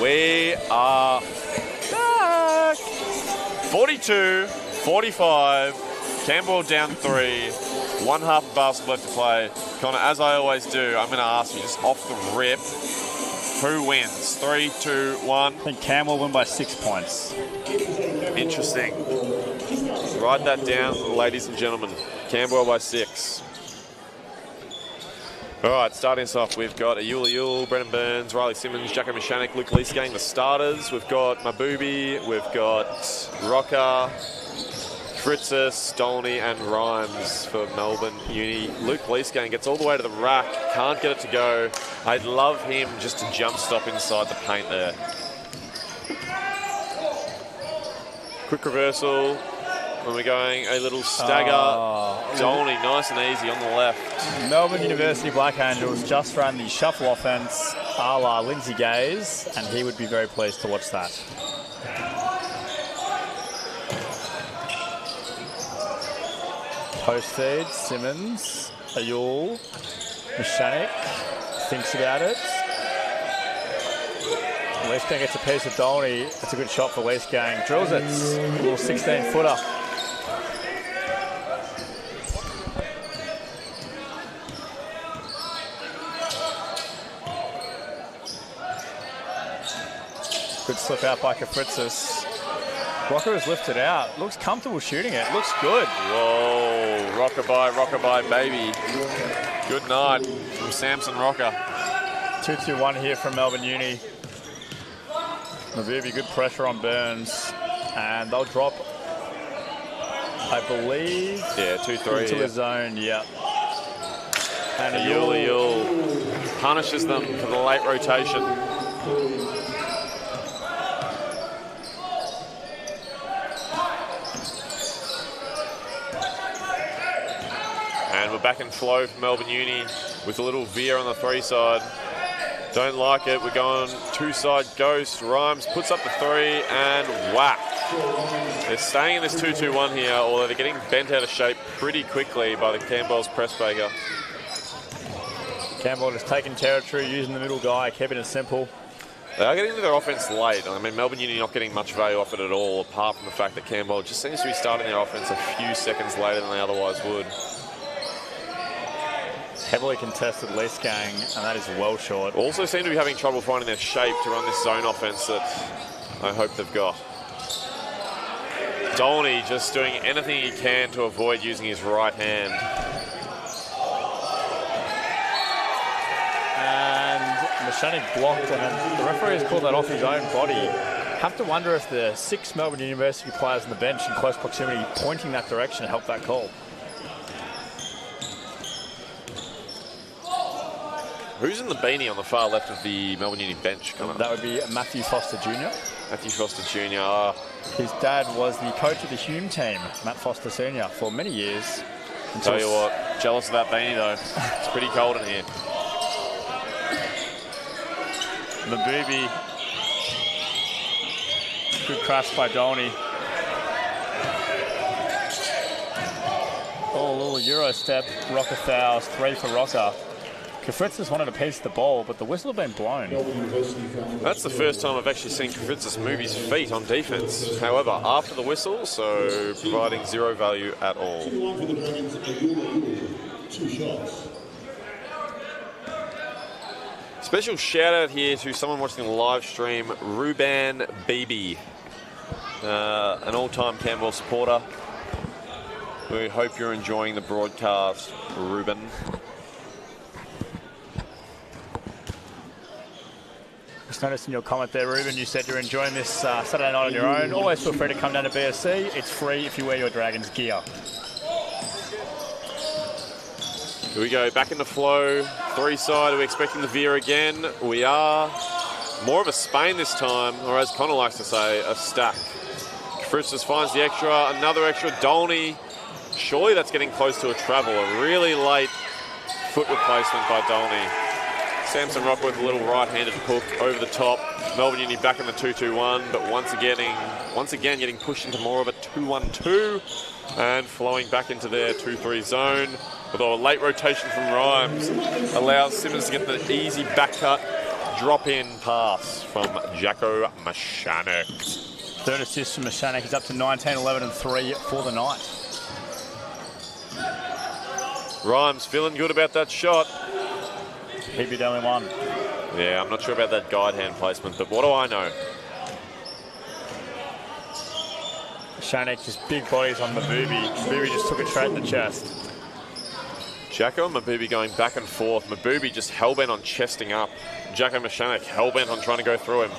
We are back. 42-45. Camberwell down 3. One half of basketball left to play. Connor, as I always do, I'm going to ask you just off the rip, who wins? 3, 2, 1. I think Camberwell win by 6 points. Interesting. Write that down, ladies and gentlemen. Camberwell by 6. All right, starting us off, we've got Ayula, Brennan Burns, Riley Simmons, Jacko Mishanik, Luke Leesgang, the starters. We've got Mabubi, we've got Rocker, Fritzis, Dolney, and Rhymes for Melbourne Uni. Luke Leesgang gets all the way to the rack, can't get it to go. I'd love him just to jump stop inside the paint there. Quick reversal. When we're going a little stagger, Dolney nice and easy on the left. Melbourne University Black Angels just ran the shuffle offense a la Lindsay Gaze, and he would be very pleased to watch that. Post feed, Simmons, Ayul, Mishanik thinks about it. Leesgang gets a piece of Dolney. That's a good shot for Leesgang. Drills it. A little 16-footer. Good slip out by Kafritzis. Rocker is lifted out. Looks comfortable shooting it. Looks good. Whoa, rockabye, baby. Good night from Samson Rocker. 2-2-1 here from Melbourne Uni. Mabubi, good pressure on Burns. And they'll drop, I believe, yeah, 2-3 into the zone, yeah. And Ayul punishes them for the late rotation. And we're back in flow for Melbourne Uni with a little veer on the 3 side. Don't like it. We're going 2-side ghost. Rhymes puts up the 3 and whack. They're staying in this 2-2-1 here, although they're getting bent out of shape pretty quickly by the Campbell's press breaker. Campbell just taking territory, using the middle guy, keeping it simple. They are getting to their offense late. I mean, Melbourne Uni not getting much value off it at all, apart from the fact that Campbell just seems to be starting their offense a few seconds later than they otherwise would. Heavily contested Leesgang, and that is well short. Also seem to be having trouble finding their shape to run this zone offense that I hope they've got. Dolney just doing anything he can to avoid using his right hand. And Mishanik blocked, and the referee has called that off his own body. Have to wonder if the 6 Melbourne University players on the bench in close proximity pointing that direction helped that call. Who's in the beanie on the far left of the Melbourne Uni bench, Connor? That would be Matthew Foster Jr. Matthew Foster Jr. His dad was the coach of the Hume team, Matt Foster Sr., for many years. Tell you what, jealous of that beanie though. It's pretty cold in here. Mabubi. Good crash by Dolney. Oh, a little Euro step. Rocker fouls, 3 for Rocker. Kafritzis wanted a piece of the ball, but the whistle had been blown. That's the first time I've actually seen Kafritzis move his feet on defense. However, after the whistle, so providing 0 value at all. 2 shots. Special shout out here to someone watching the live stream, Ruben Beebe, an all-time Camberwell supporter. We hope you're enjoying the broadcast, Ruben. Just noticed in your comment there, Ruben, you said you're enjoying this Saturday night on your own. Always feel free to come down to BSC. It's free if you wear your Dragons gear. Here we go, back in the flow. 3 side, are we expecting the veer again? We are. More of a Spain this time, or as Connor likes to say, a stack. Fritzis finds the extra, another extra. Dolney, surely that's getting close to a travel. A really late foot replacement by Dolney. Samson Rock with a little right-handed hook over the top. Melbourne Uni back in the 2-2-1, but once again getting pushed into more of a 2-1-2 and flowing back into their 2-3 zone. Although a late rotation from Rhymes allows Simmons to get the easy back cut, drop-in pass from Jacko Mashanek. Third assist from Mashanek. He's up to 19, 11 and 3 for the night. Rhymes feeling good about that shot. He'd be the only one. Yeah, I'm not sure about that guide hand placement, but what do I know? Mashanek just big bodies on Mabubi. Mabubi just took it straight in the chest. Jacko and Mabubi going back and forth. Mabubi just hell-bent on chesting up. Jacko Mashanek hell-bent on trying to go through him.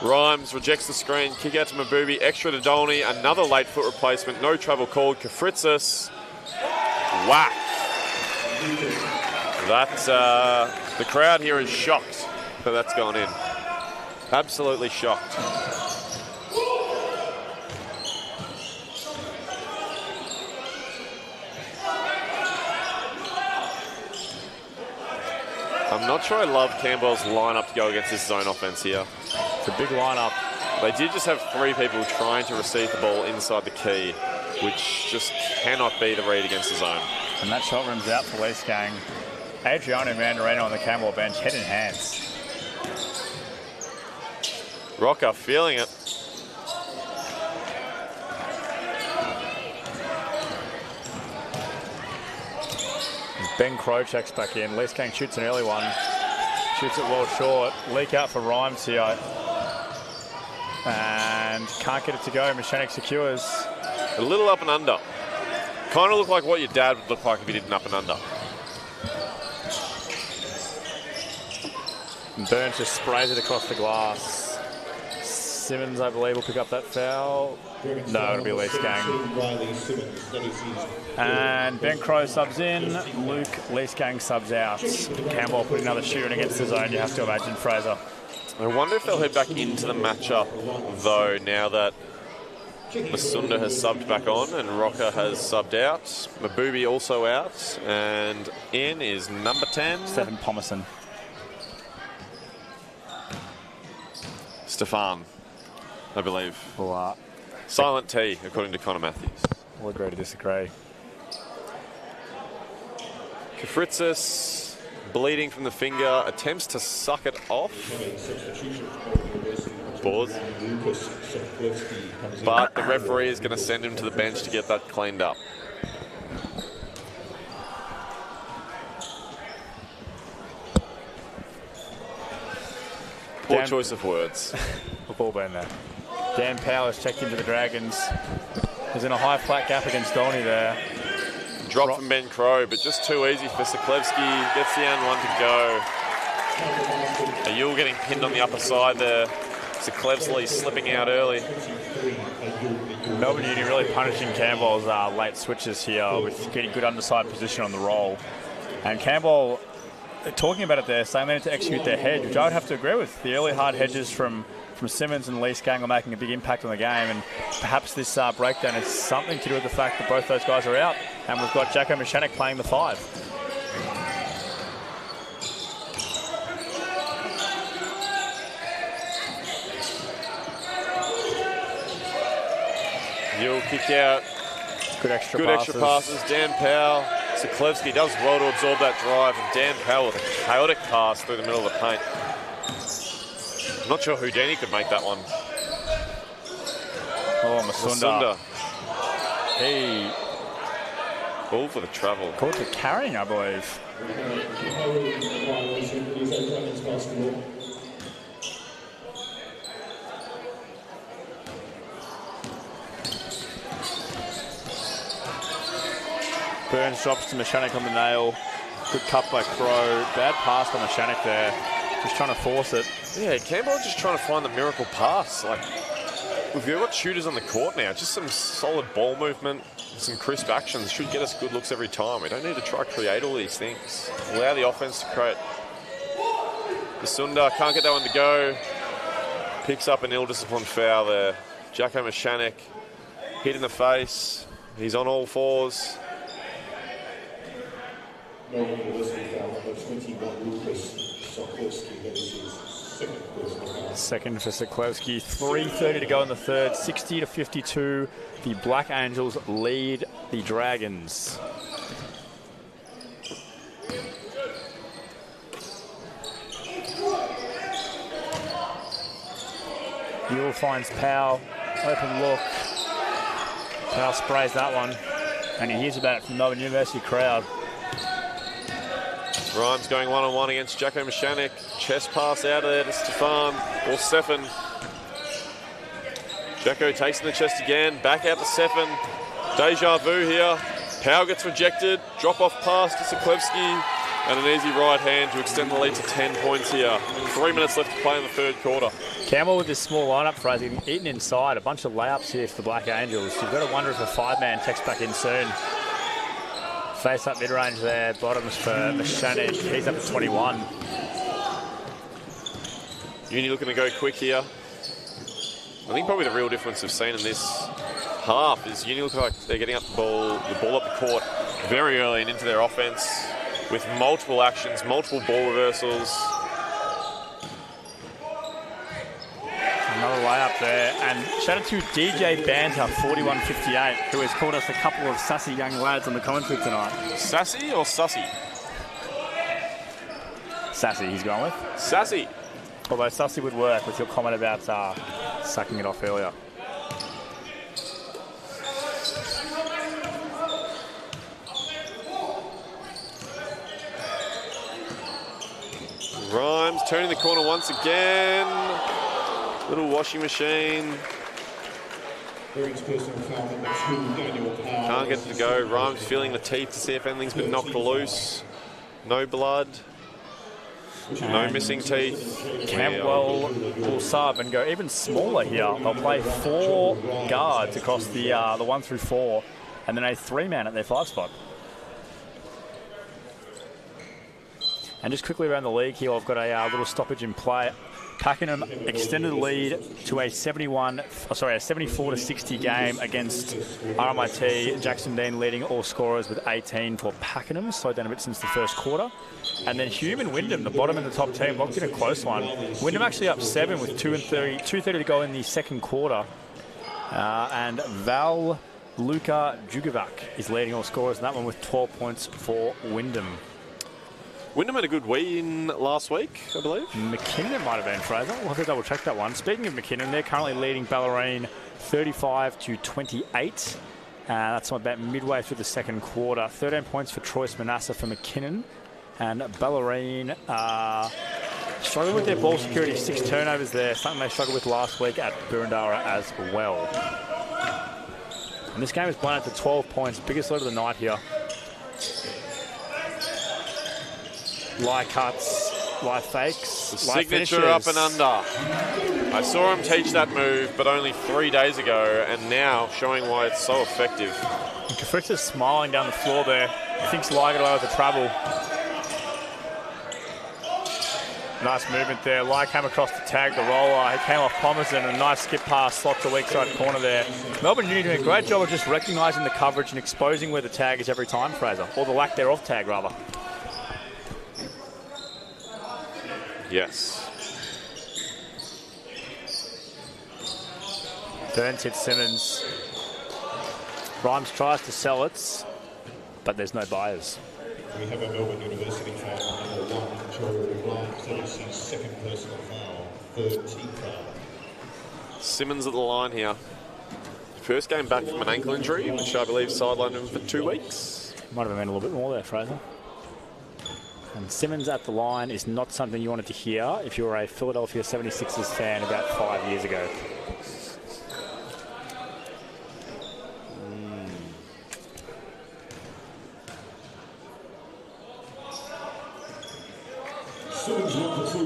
Rhymes rejects the screen. Kick out to Mabubi. Extra to Dolney. Another late foot replacement. No travel called. Kafritzis. Whack. The crowd here is shocked that that's gone in. Absolutely shocked. I'm not sure I love Camberwell's lineup to go against this zone offense here. It's a big lineup. They did just have 3 people trying to receive the ball inside the key, which just cannot be the read against the zone. And that shot rims out for Leafs gang. Adriano and Mandarino on the Camberwell bench, head in hands. Rocker feeling it. Ben Crow checks back in. Leafs gang shoots an early one. Shoots it well short. Leak out for Rhymes here. And can't get it to go. Mashanek secures. A little up and under. Kind of look like what your dad would look like if he did an up and under. And Burns just sprays it across the glass. Simmons, I believe, will pick up that foul. No, it'll be Leafs gang. And Ben Crow subs in. Luke, Leafs gang subs out. Campbell put another shooter in against the zone, you have to imagine, Fraser. I wonder if they'll head back into the matchup, though, now that Masunda has subbed back on and Rocker has subbed out. Mabubi also out. And in is number 10. Stephen Pomerson. Stefan, I believe. Well, Silent T, according to Connor Matthews. we'll agree to disagree. Kafritzis, bleeding from the finger, attempts to suck it off. Pause. But the referee is going to send him to the bench to get that cleaned up. Poor choice of words. Ball been there. Dan Powers checked into the Dragons. He's in a high flat gap against Dolney there. Drop from Ben Crow, but just too easy for Siklevsky. Gets the and one to go. Ayul getting pinned on the upper side there. Siklevsky slipping out early. Melbourne Uni really punishing Campbell's late switches here with getting good underside position on the roll. And Campbell, talking about it there, saying they need to execute their hedge, which I would have to agree with. The early hard hedges from Simmons and Leafs gang are making a big impact on the game, and perhaps this breakdown is something to do with the fact that both those guys are out, and we've got Jacko Mashanek playing the 5. You'll kick out. Good extra passes. Dan Powell. Siklevsky does well to absorb that drive, and Dan Powell with a chaotic pass through the middle of the paint. I'm not sure Houdini could make that one. Oh, Masunda. He called for the travel. Called for carrying, I believe. Burns drops to Mashanek on the nail. Good cut by Crow. Bad pass by Mashanek there. Just trying to force it. Yeah, Campbell's just trying to find the miracle pass. Like, we've got shooters on the court now. Just some solid ball movement, some crisp actions should get us good looks every time. We don't need to try to create all these things. Allow the offense to create. Masunda can't get that one to go. Picks up an ill-disciplined foul there. Jacko Mashanek hit in the face. He's on all fours. Second for Siklevsky. 3:30 to go in the third. 60-52. The Black Angels lead the Dragons. Ewell finds Powell. Open look. Powell sprays that one. And he hears about it from the Melbourne University crowd. Rhymes going one-on-one against Jacko Mechanic. Chest pass out of there to Stefan or Stefan. Jacko takes in the chest again. Back out to Stefan. Deja vu here. Powell gets rejected. Drop-off pass to Siklevsky. And an easy right hand to extend the lead to 10 points here. 3 minutes left to play in the third quarter. Camberwell with this small lineup, Fraser, eating inside. A bunch of layups here for the Black Angels. You've got to wonder if a five-man checks back in soon. Face up mid-range there. Bottoms for Mechanic. He's up at 21. Uni looking to go quick here. I think probably the real difference we've seen in this half is Uni look like they're getting up the ball up the court very early and into their offense with multiple actions, multiple ball reversals. Another layup there. And shout out to DJ Banter, 4158, who has called us a couple of sassy young lads on the commentary tonight. Sassy or sussy? Sassy, he's going with. Sassy. Although sassy would work with your comment about sucking it off earlier. Rhymes turning the corner once again. Little washing machine. Can't Can't get it to go. Rhymes feeling the teeth to see if anything's been knocked loose. No blood. No missing teeth. Camberwell will sub and go even smaller here. They'll play 4 guards across the 1 through 4, and then a 3-man at their 5 spot. And just quickly around the league here, I've got a little stoppage in play. Pakenham extended the lead to a 74 to 60 game against RMIT. Jackson Dean leading all scorers with 18 for Pakenham, slowed down a bit since the first quarter. And then Hume and Wyndham, the bottom of the top team, locked in a close one. Wyndham actually up 7 with 2:30 to go in the second quarter. And Val Luka Jugovac is leading all scorers in that one with 12 points for Wyndham. Wyndham had a good win last week, I believe. McKinnon it might have been, Fraser. We'll have to double check that one. Speaking of McKinnon, they're currently leading Ballerine 35 to 28. That's about midway through the second quarter. 13 points for Troyce Manasseh for McKinnon. And Ballerine struggling with their ball security. 6 turnovers there, something they struggled with last week at Burundara as well. And this game is blown out to 12 points. Biggest lead of the night here. Lie cuts, lie fakes, The lie signature finishes. up and under. I saw him teach that move, but only 3 days ago, and now showing why it's so effective. Kafritza's smiling down the floor there. He thinks Lie got away with the trouble. Nice movement there. Lie came across to tag the roller. He came off Pomerson, and a nice skip pass, slot to weak side corner there. Melbourne Uni doing a great job of just recognising the coverage and exposing where the tag is every time, Fraser. Or the lack thereof tag, rather. Yes. Burns hits Simmons. Rhymes tries to sell it, but there's no buyers. We have a Melbourne University foul on number 1, Jordan Grimes. That is his second personal foul, third team foul. Simmons at the line here. First game back from an ankle injury, which I believe sidelined him for 2 weeks. Might have been a little bit more there, Fraser. And Simmons at the line is not something you wanted to hear if you were a Philadelphia 76ers fan about 5 years ago. Simmons number 2.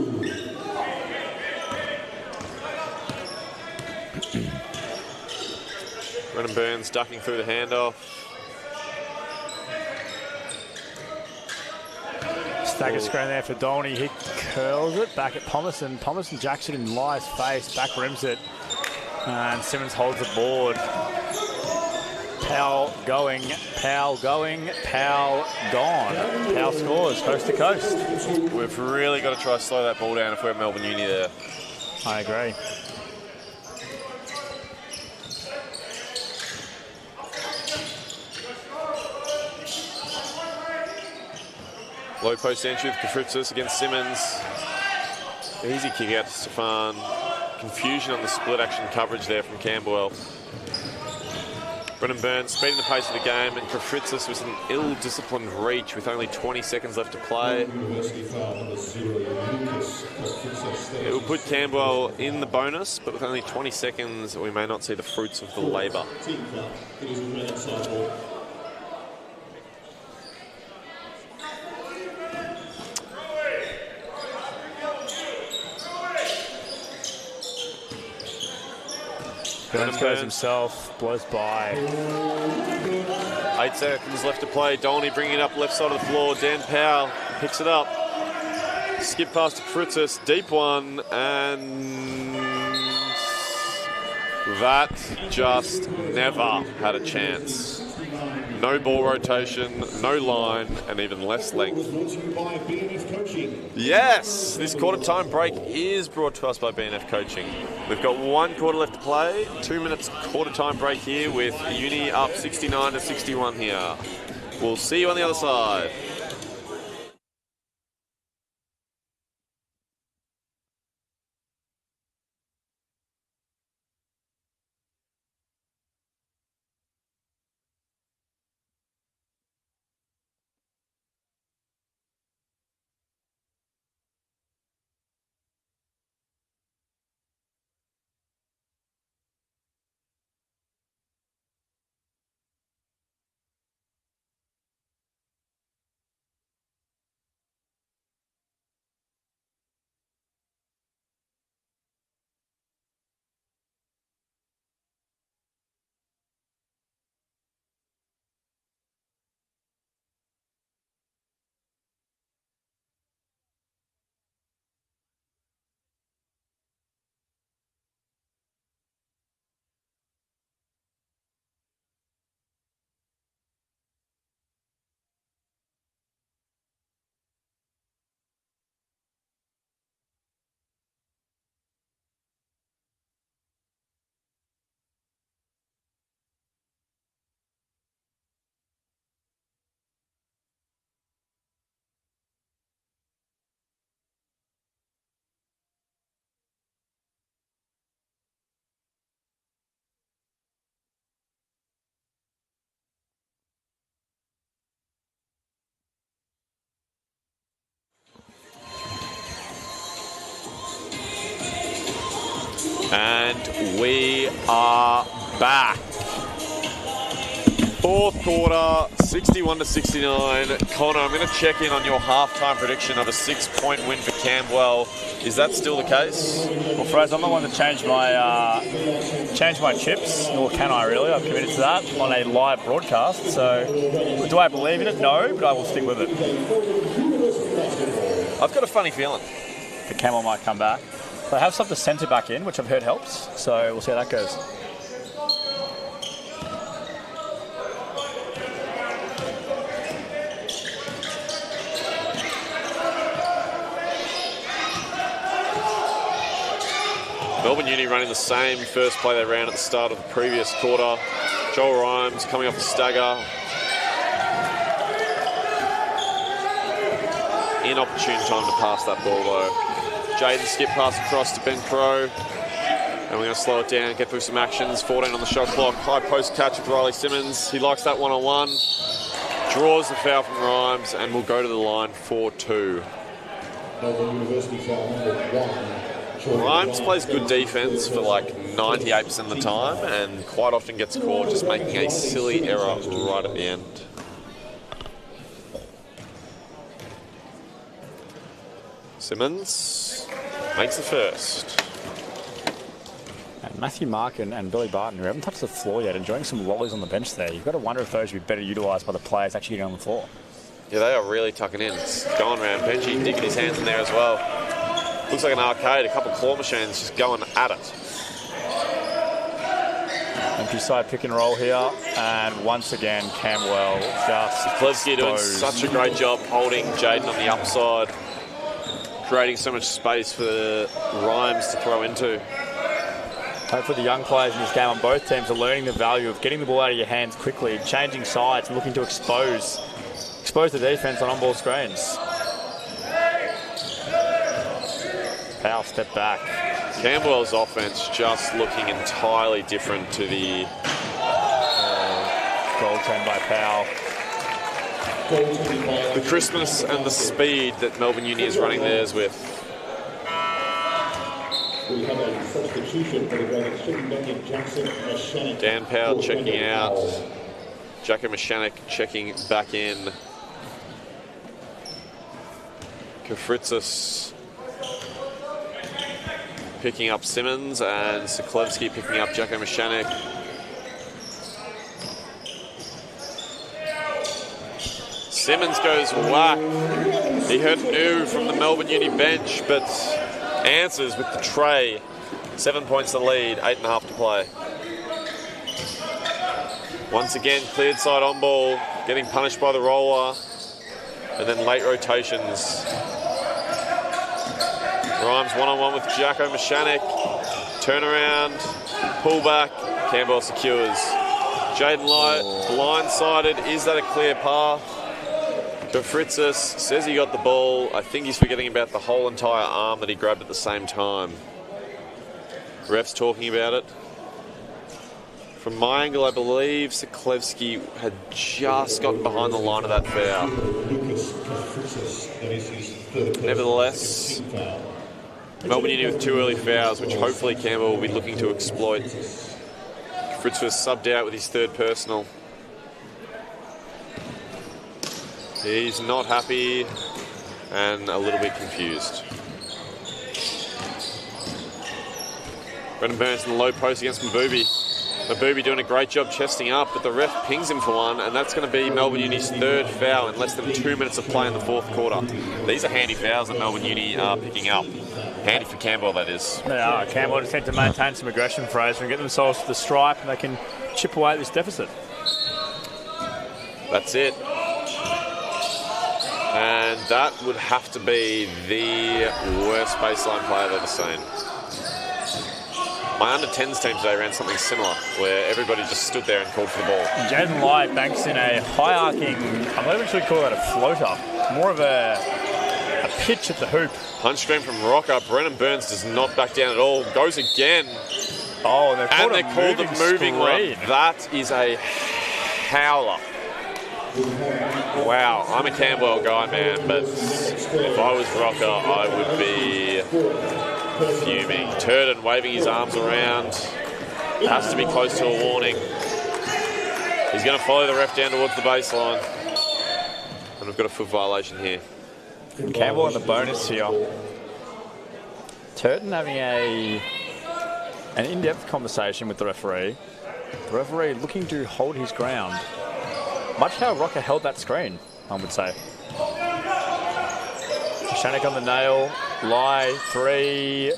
Brennan Burns ducking through the handoff. Stagger screen there for Dolney. He curls it back at Pomerson. Pomerson jacks it in Lie's face, back rims it. And Simmons holds the board. Powell going, Powell going, Powell gone. Powell scores coast to coast. We've really got to try to slow that ball down if we're Melbourne Uni there. I agree. Low post entry with Kafritzis against Simmons. Easy kick out to Stefan. confusion on the split action coverage there from Camberwell. Brennan Burns speeding the pace of the game, and Kafritzis was an ill-disciplined reach with only 20 seconds left to play. It will put Camberwell in the bonus, but with only 20 seconds, we may not see the fruits of the labour. Burns goes himself, blows by. 8 seconds left to play. Dolney bringing it up left side of the floor. Dan Powell picks it up. Skip past to Fritzis. Deep one. And that just never had a chance. No ball rotation, no line, and even less length. Yes, this quarter time break is brought to us by BNF Coaching. We've got 1 quarter left to play. 2 minutes quarter time break here with Uni up 69-61 here. We'll see you on the other side. And we are back. Fourth quarter, 61-69. Connor, I'm going to check in on your halftime prediction of a 6-point win for Camberwell. Is that still the case? Well, Fraser, I'm the one that changed my chips, nor can I really. I've committed to that on a live broadcast. So, do I believe in it? No, but I will stick with it. I've got a funny feeling The Camel might come back. They have subbed the centre back in, which I've heard helps. So we'll see how that goes. Melbourne Uni running the same first play they ran at the start of the previous quarter. Joel Rhymes coming off a stagger. Inopportune time to pass that ball though. Jaden skip pass across to Ben Crow. And we're going to slow it down, get through some actions. 14 on the shot clock. High post catch with Riley Simmons. He likes that one-on-one. Draws the foul from Rhymes and will go to the line for 2. Rhymes plays good defence for like 98% of the time and quite often gets caught just making a silly error right at the end. Simmons makes the first. And Matthew Mark and Billy Barton, who haven't touched the floor yet, enjoying some lollies on the bench there. You've got to wonder if those would be better utilised by the players actually getting on the floor. Yeah, they are really tucking in. It's going around. Benji digging his hands in there as well. Looks like an arcade, a couple of claw machines just going at it. Empty side pick and roll here, and once again, Camberwell just Plevsky doing such a great job holding Jaden on the upside, creating so much space for Rhymes to throw into. Hopefully the young players in this game on both teams are learning the value of getting the ball out of your hands quickly, changing sides and looking to expose the defence on on-ball screens. Powell step back. Camberwell's offense just looking entirely different to the Goaltend by Powell. the crispness and the speed that Melbourne Uni is running theirs with. We have a substitution for the Dragons. Checking back in Jackson Mechanic. Dan Powell checking out. Jacko Mechanic checking back in. Kafritzis picking up Simmons, and Sokolevsky picking up Jacko Mechanic. Simmons goes whack. He heard an ooh from the Melbourne Uni bench, but answers with the tray. 7 points to lead, 8.5 to play. Once again, cleared side on ball, getting punished by the roller, and then late rotations. Rhymes one-on-one with Jacko Mechanic. Turnaround, pullback, Campbell secures. Jaden Light, blindsided. Is that a clear path? Kafritzis says he got the ball. I think he's forgetting about the whole entire arm that he grabbed at the same time. Ref's talking about it. From my angle, I believe Sokolevsky had just gotten behind the line of that foul. Nevertheless, Melbourne Uni with 2 early fouls, which hopefully Campbell will be looking to exploit. Fritz was subbed out with his 3rd personal. He's not happy and a little bit confused. Brendan Burns in the low post against Mabubi. Mabubi doing a great job chesting up, but the ref pings him for one, and that's going to be Melbourne Uni's 3rd foul in less than 2 minutes of play in the 4th quarter. These are handy fouls that Melbourne Uni are picking up. Handy for Campbell, that is. They are. Campbell just need to maintain some aggression, Fraser, and get themselves to the stripe, and they can chip away at this deficit. That's it. And that would have to be the worst baseline play I've ever seen. My under-10s team today ran something similar, where everybody just stood there and called for the ball. Jaden Light banks in a high-arcing, I'm not even sure we call that a floater, more of a pitch at the hoop. Punch stream from Rocker. Brennan Burns does not back down at all. Goes again. Oh, they're called a moving run. That is a howler. Wow, I'm a Camberwell guy, man, but if I was Rocker, I would be fuming. Turden waving his arms around. Has to be close to a warning. He's going to follow the ref down towards the baseline. And we've got a foot violation here. Campbell in the bonus here. Turton having an in-depth conversation with the referee. The referee looking to hold his ground. Much how Rocker held that screen, I would say. Shanik on the nail. Lie, 3.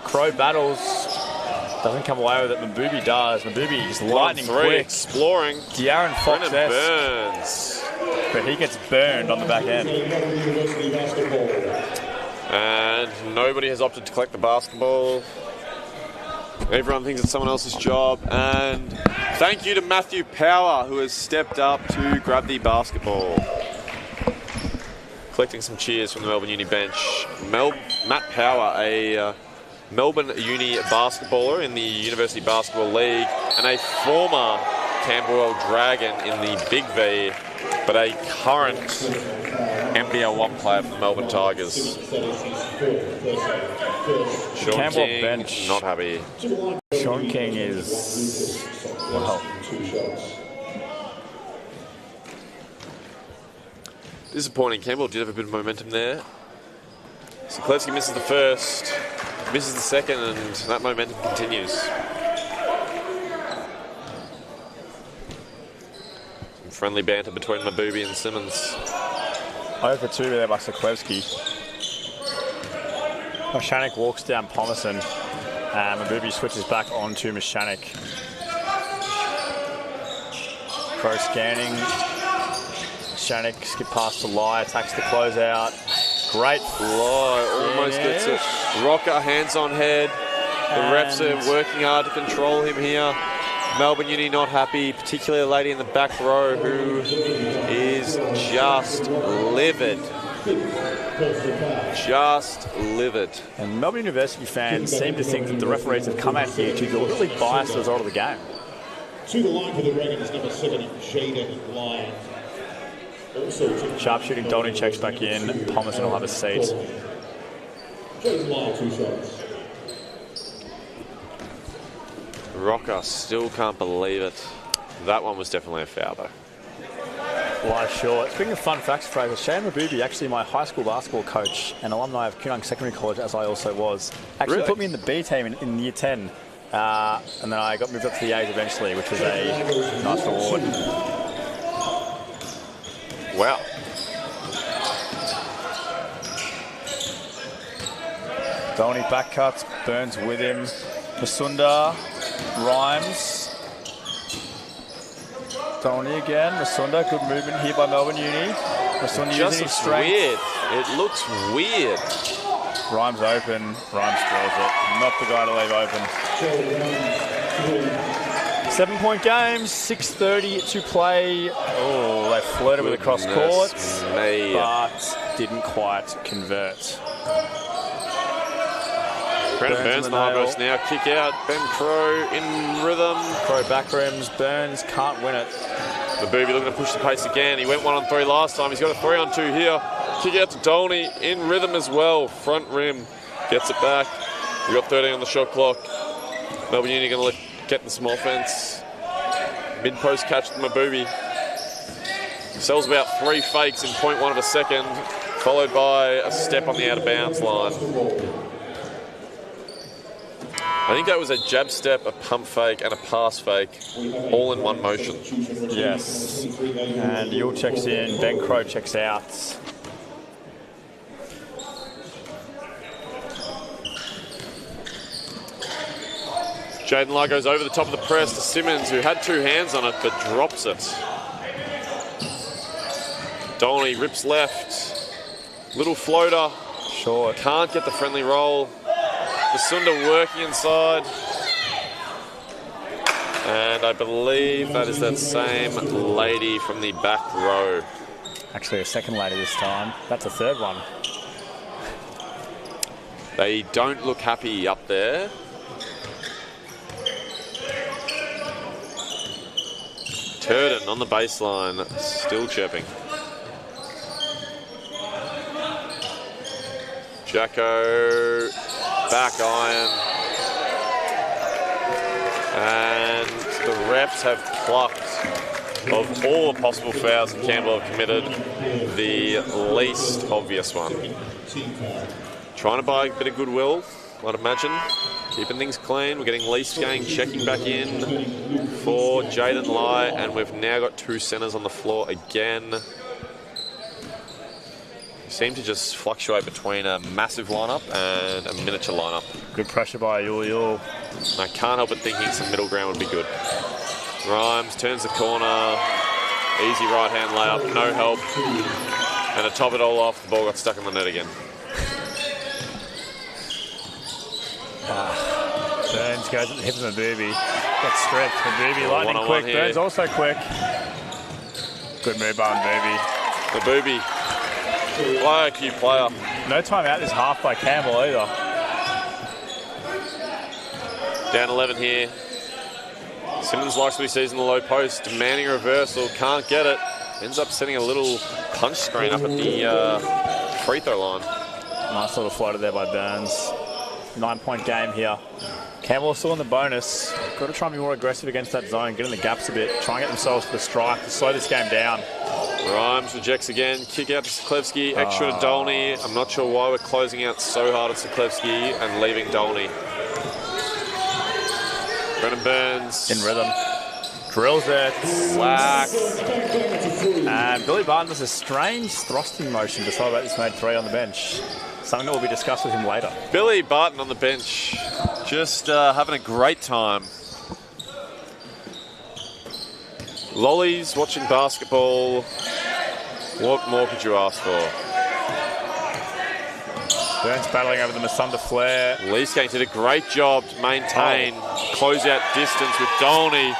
Crow battles. Doesn't come away with it. Mabubi does. Mabubi is lightning 3, quick. exploring. De'Aaron Fox Burns. But he gets burned on the back end. And nobody has opted to collect the basketball. Everyone thinks it's someone else's job. And thank you to Matthew Power, who has stepped up to grab the basketball. Collecting some cheers from the Melbourne Uni bench. Matt Power, a Melbourne Uni basketballer in the University Basketball League and a former Camberwell Dragon in the Big V, but a current NBL 1 player for the Melbourne Tigers. Sean Campbell King, bench. not happy. Sean King is, well, disappointing. Campbell did have a bit of momentum there. Sokolevsky misses the first, misses the second, and that momentum continues. Some friendly banter between Mabubi and Simmons. 0 for 2 there by Sokolevsky. Mechanic walks down Palmerson. Mabubi switches back onto Mechanic. Crow scanning. Mechanic skip past the Lie, attacks the closeout. Great. Lie almost gets it. Rocker, hands on head. The refs are working hard to control him here. Melbourne Uni not happy, particularly a lady in the back row who is just livid. Personal foul. Just livid. And Melbourne University fans seem to think that the referees have come out here to deliberately bias the result of the game. To the line for the Dragons, number 70, Jaden Lyon. Also, Sharpshooting Dolny checks back in. Thomason will have a seat. Jaden Lyon, 2 shots. Rocker still can't believe it. That one was definitely a foul, though. Live short. Speaking of fun facts, Fraser, Shane Mabubi, actually my high school basketball coach and alumni of Kunung Secondary College, as I also was, actually Really? put me in the B team in year 10. And then I got moved up to the A's eventually, which was a nice reward. Wow. Dolny back cuts, Burns with him. Masunda, Rhymes. Dolny again, Masunda, good movement here by Melbourne Uni. Masunda Just using his looks strength. weird. It looks weird. Rhymes open, Rhymes drills it. Not the guy to leave open. 7-point game, 6:30 to play. Oh, they flirted with the cross court, Me. but didn't quite convert. Brennan Burns to the the high nail. post now. Kick out. Ben Crow in rhythm. Crow back rims, Burns can't win it. Mabubi looking to push the pace again. He went 1 on 3 last time. He's got a 3 on 2 here. Kick out to Dolny in rhythm as well. Front rim. Gets it back. We've got 13 on the shot clock. Melbourne Uni going to get in some offense. Mid-post catch to Mabubi. Sells about 3 fakes in 0.1 of a second, followed by a step on the out-of-bounds line. I think that was a jab step, a pump fake, and a pass fake, all in one motion. Yes. And Yule checks in, Ben Crow checks out. Jaden Lai goes over the top of the press to Simmons, who had 2 hands on it, but drops it. Dolny rips left. Little floater. Short. Can't get the friendly roll. Basunda working inside. And I believe that is that same lady from the back row. Actually, a second lady this time. That's a third one. They don't look happy up there. Turden on the baseline, still chirping. Jacko, back iron. And the refs have plucked, of all the possible fouls that Campbell have committed, the least obvious one. Trying to buy a bit of goodwill, I'd imagine. Keeping things clean. We're getting Least Gang checking back in for Jaden Lai, and we've now got 2 centres on the floor again. Seem to just fluctuate between a massive lineup and a miniature lineup. Good pressure by Yule. I can't help but thinking some middle ground would be good. Rhymes turns the corner. Easy right hand layup, no help. And to top it all off, the ball got stuck in the net again. Burns goes at the hip of Mabubi. Gets stripped. Mabubi lightning one-on-one quick. here. Burns also quick. Good move by Mabubi. Mabubi, high IQ player. No time out this half by Campbell either. Down 11 here. Simmons likes what he sees in the low post, demanding a reversal, can't get it. Ends up setting a little punch screen up at the free throw line. Nice little floater there by Burns. 9-point game here. Campbell still in the bonus. Got to try and be more aggressive against that zone, get in the gaps a bit, try and get themselves to the strike to slow this game down. Rhymes rejects again, kick out to Siklevsky, extra to Dolny. I'm not sure why we're closing out so hard at Siklevsky and leaving Dolny. Brennan Burns. In rhythm. Drills it. Whack. And Billy Barton does a strange thrusting motion to celebrate this made 3 on the bench. Something that will be discussed with him later. Billy Barton on the bench. Just having a great time. Lollies watching basketball. What more could you ask for? Burns battling over the Masunda flare. Leesgang did a great job to maintain closeout distance with Dolny.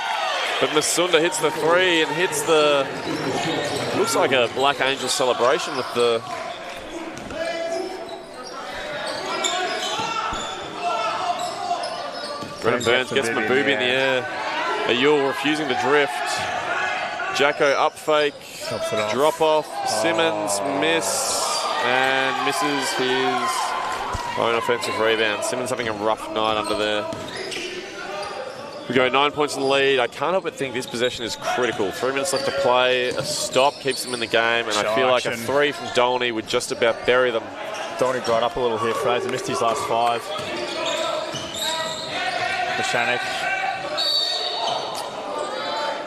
But Masunda hits the 3 and hits the... Looks like a Black Angel celebration with the Brennan Burns gets Mabubi in the air. Ayul refusing to drift. Jacko up fake. Drop off. Simmons miss. And misses his own offensive rebound. Simmons having a rough night under there. We go 9 points in the lead. I can't help but think this possession is critical. 3 minutes left to play. A stop keeps them in the game. And I feel like a three from Dolney would just about bury them. Dolney dried up a little here. Fraser missed his last 5. Mechanic.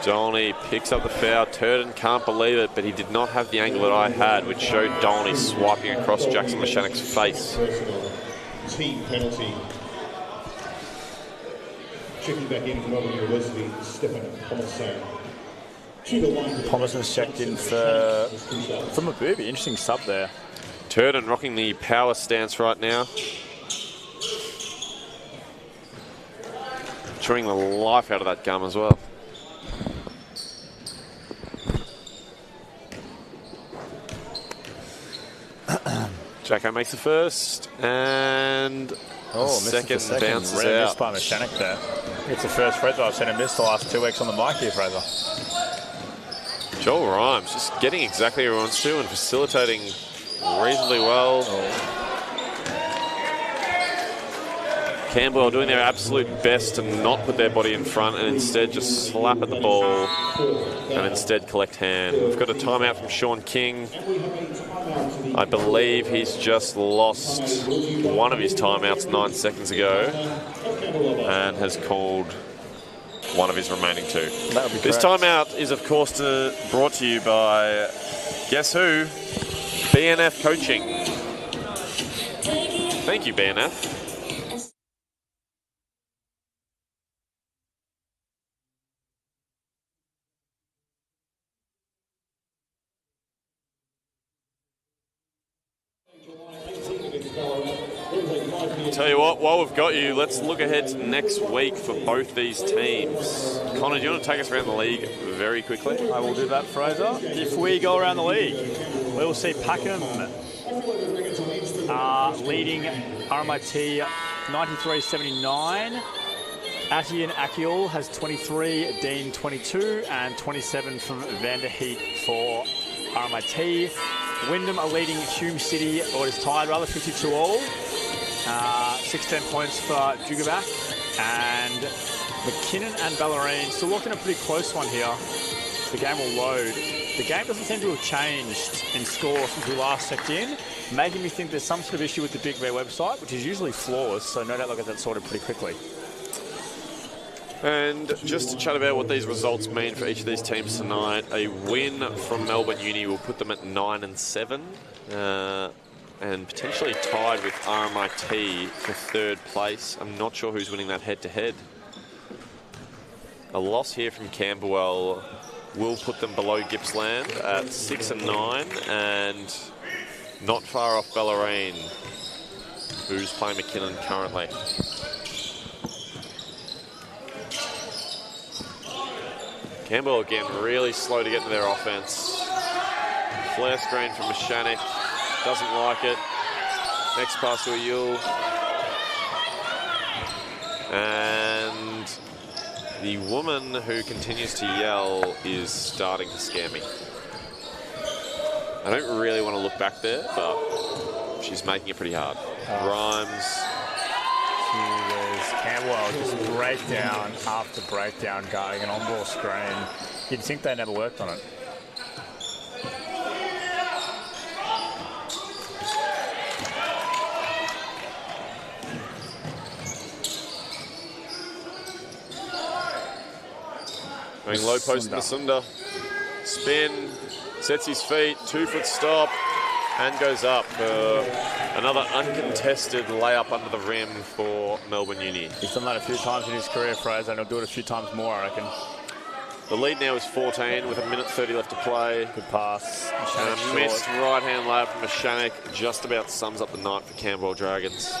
Dolney picks up the foul. Turton can't believe it, but he did not have the angle that I had, which showed Dolney swiping across Jackson Mechanic's face. Team penalty. Checking back in from Melbourne University, Stefan Thomason. Thomason's checked in for Mabubi. Interesting sub there. Turton rocking the power stance right now. Chewing the life out of that gum as well. Jacko makes the first, and second bounces really out. missed by Mechanic there. It's the first free throw I've seen him miss the last 2 weeks on the mic here, Fraser. Joel Rhymes just getting exactly where he wants to and facilitating reasonably well. Camberwell doing their absolute best to not put their body in front and instead just slap at the ball and instead collect hand. We've got a timeout from Sean King. I believe he's just lost one of his timeouts 9 seconds ago and has called one of his remaining 2. This timeout is, of course, brought to you by, guess who? BNF Coaching. Thank you, BNF. Tell you what, while we've got you, let's look ahead to next week for both these teams. Connor, do you want to take us around the league very quickly? I will do that, Fraser. If we go around the league, we will see Packham leading RMIT 93-79. Atian Akiul has 23, Dean 22, and 27 from Vanderheat for RMIT. Wyndham are leading Hume City, or is tied rather, 52 all. 16 points for Jugabak, and McKinnon and Ballerine still looking a pretty close one here. The game will load. The game doesn't seem to have changed in score since we last checked in, making me think there's some sort of issue with the Big Bear website, which is usually flawless, so no doubt they'll get that sorted pretty quickly. And just to chat about what these results mean for each of these teams tonight, a win from Melbourne Uni will put them at 9-7. And potentially tied with RMIT for 3rd place. I'm not sure who's winning that head-to-head. A loss here from Camberwell will put them below Gippsland at 6-9 and not far off Ballerine, who's playing McKinnon currently. Camberwell again really slow to get to their offense. Flare screen from Mechanic. Doesn't like it. Next pass to Ayul. And the woman who continues to yell is starting to scare me. I don't really want to look back there, but she's making it pretty hard. Rhymes. Camberwell just breakdown after breakdown guarding an on-ball screen. You'd think they never worked on it. Going low post to Masunda. Spin, sets his feet, 2-foot stop, and goes up. Another uncontested layup under the rim for Melbourne Uni. He's done that a few times in his career, Fraser, and he'll do it a few times more, I reckon. The lead now is 14 with 1:30 left to play. Good pass. And a missed right-hand layup from Mechanic just about sums up the night for Camberwell Dragons.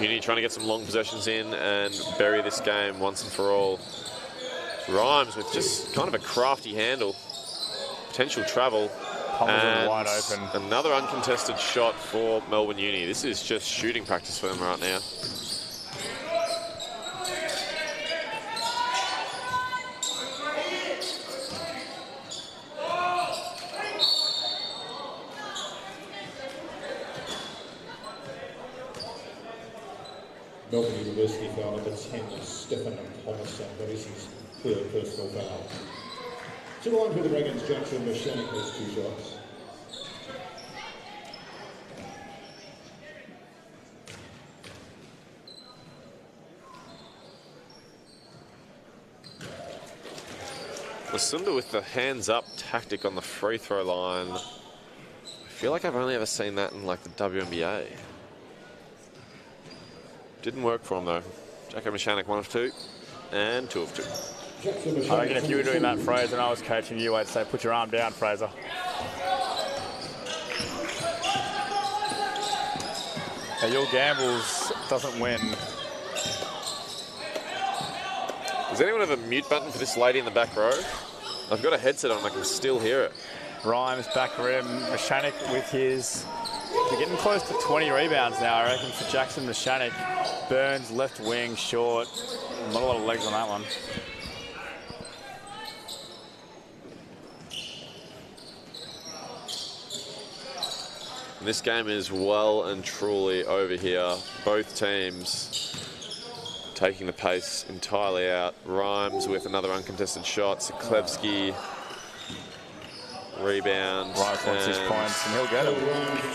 Uni trying to get some long possessions in and bury this game once and for all. Rhymes with just kind of a crafty handle. Potential travel. Collins wide open. Another uncontested shot for Melbourne Uni. This is just shooting practice for them right now. Melbourne University foul number 10, Stefan Thomas, that is his third personal foul. To the line for the Dragons, Jackson Mechanic has 2 shots. Masunda with the hands up tactic on the free throw line. I feel like I've only ever seen that in like the WNBA. Didn't work for him though. Jacko Mechanic 1 of 2 and 2 of 2. I reckon if you were doing that, Fraser, and I was coaching you, I'd say put your arm down, Fraser. Now, your gambles doesn't win. Does anyone have a mute button for this lady in the back row? I've got a headset on, I can still hear it. Rhymes, back rim, Mechanic with his... We're getting close to 20 rebounds now, I reckon, for Jackson Mechanic. Burns, left wing, short. Not a lot of legs on that one. This game is well and truly over here. Both teams taking the pace entirely out. Rhymes with another uncontested shot. Siklevsky rebound. Rhymes wants his points and he'll get them.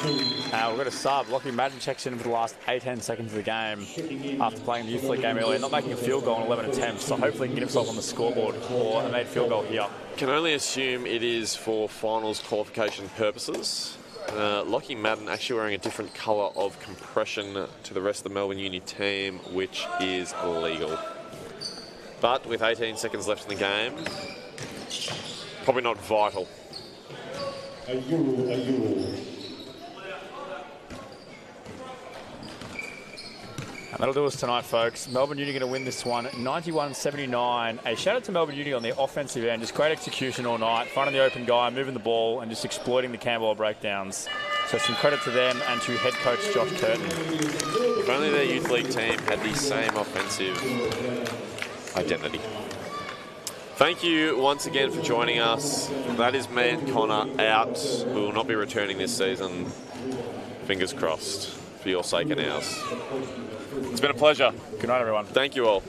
We've got a sub. Lockie Madden checks in for the last 8-10 seconds of the game after playing the Youth League game earlier, not making a field goal on 11 attempts, so hopefully he can get himself on the scoreboard for a made field goal here. Can only assume it is for finals qualification purposes. Lockie Madden actually wearing a different colour of compression to the rest of the Melbourne Uni team, which is illegal. But with 18 seconds left in the game, probably not vital. A euro. And that'll do us tonight, folks. Melbourne Uni going to win this one, 91-79. A shout out to Melbourne Uni on the offensive end. Just great execution all night. Finding the open guy, moving the ball, and just exploiting the Camberwell breakdowns. So some credit to them and to head coach Josh Curtin. If only their youth league team had the same offensive identity. Thank you once again for joining us. That is me and Connor out. We will not be returning this season. Fingers crossed for your sake and ours. It's been a pleasure. Good night, everyone. Thank you all.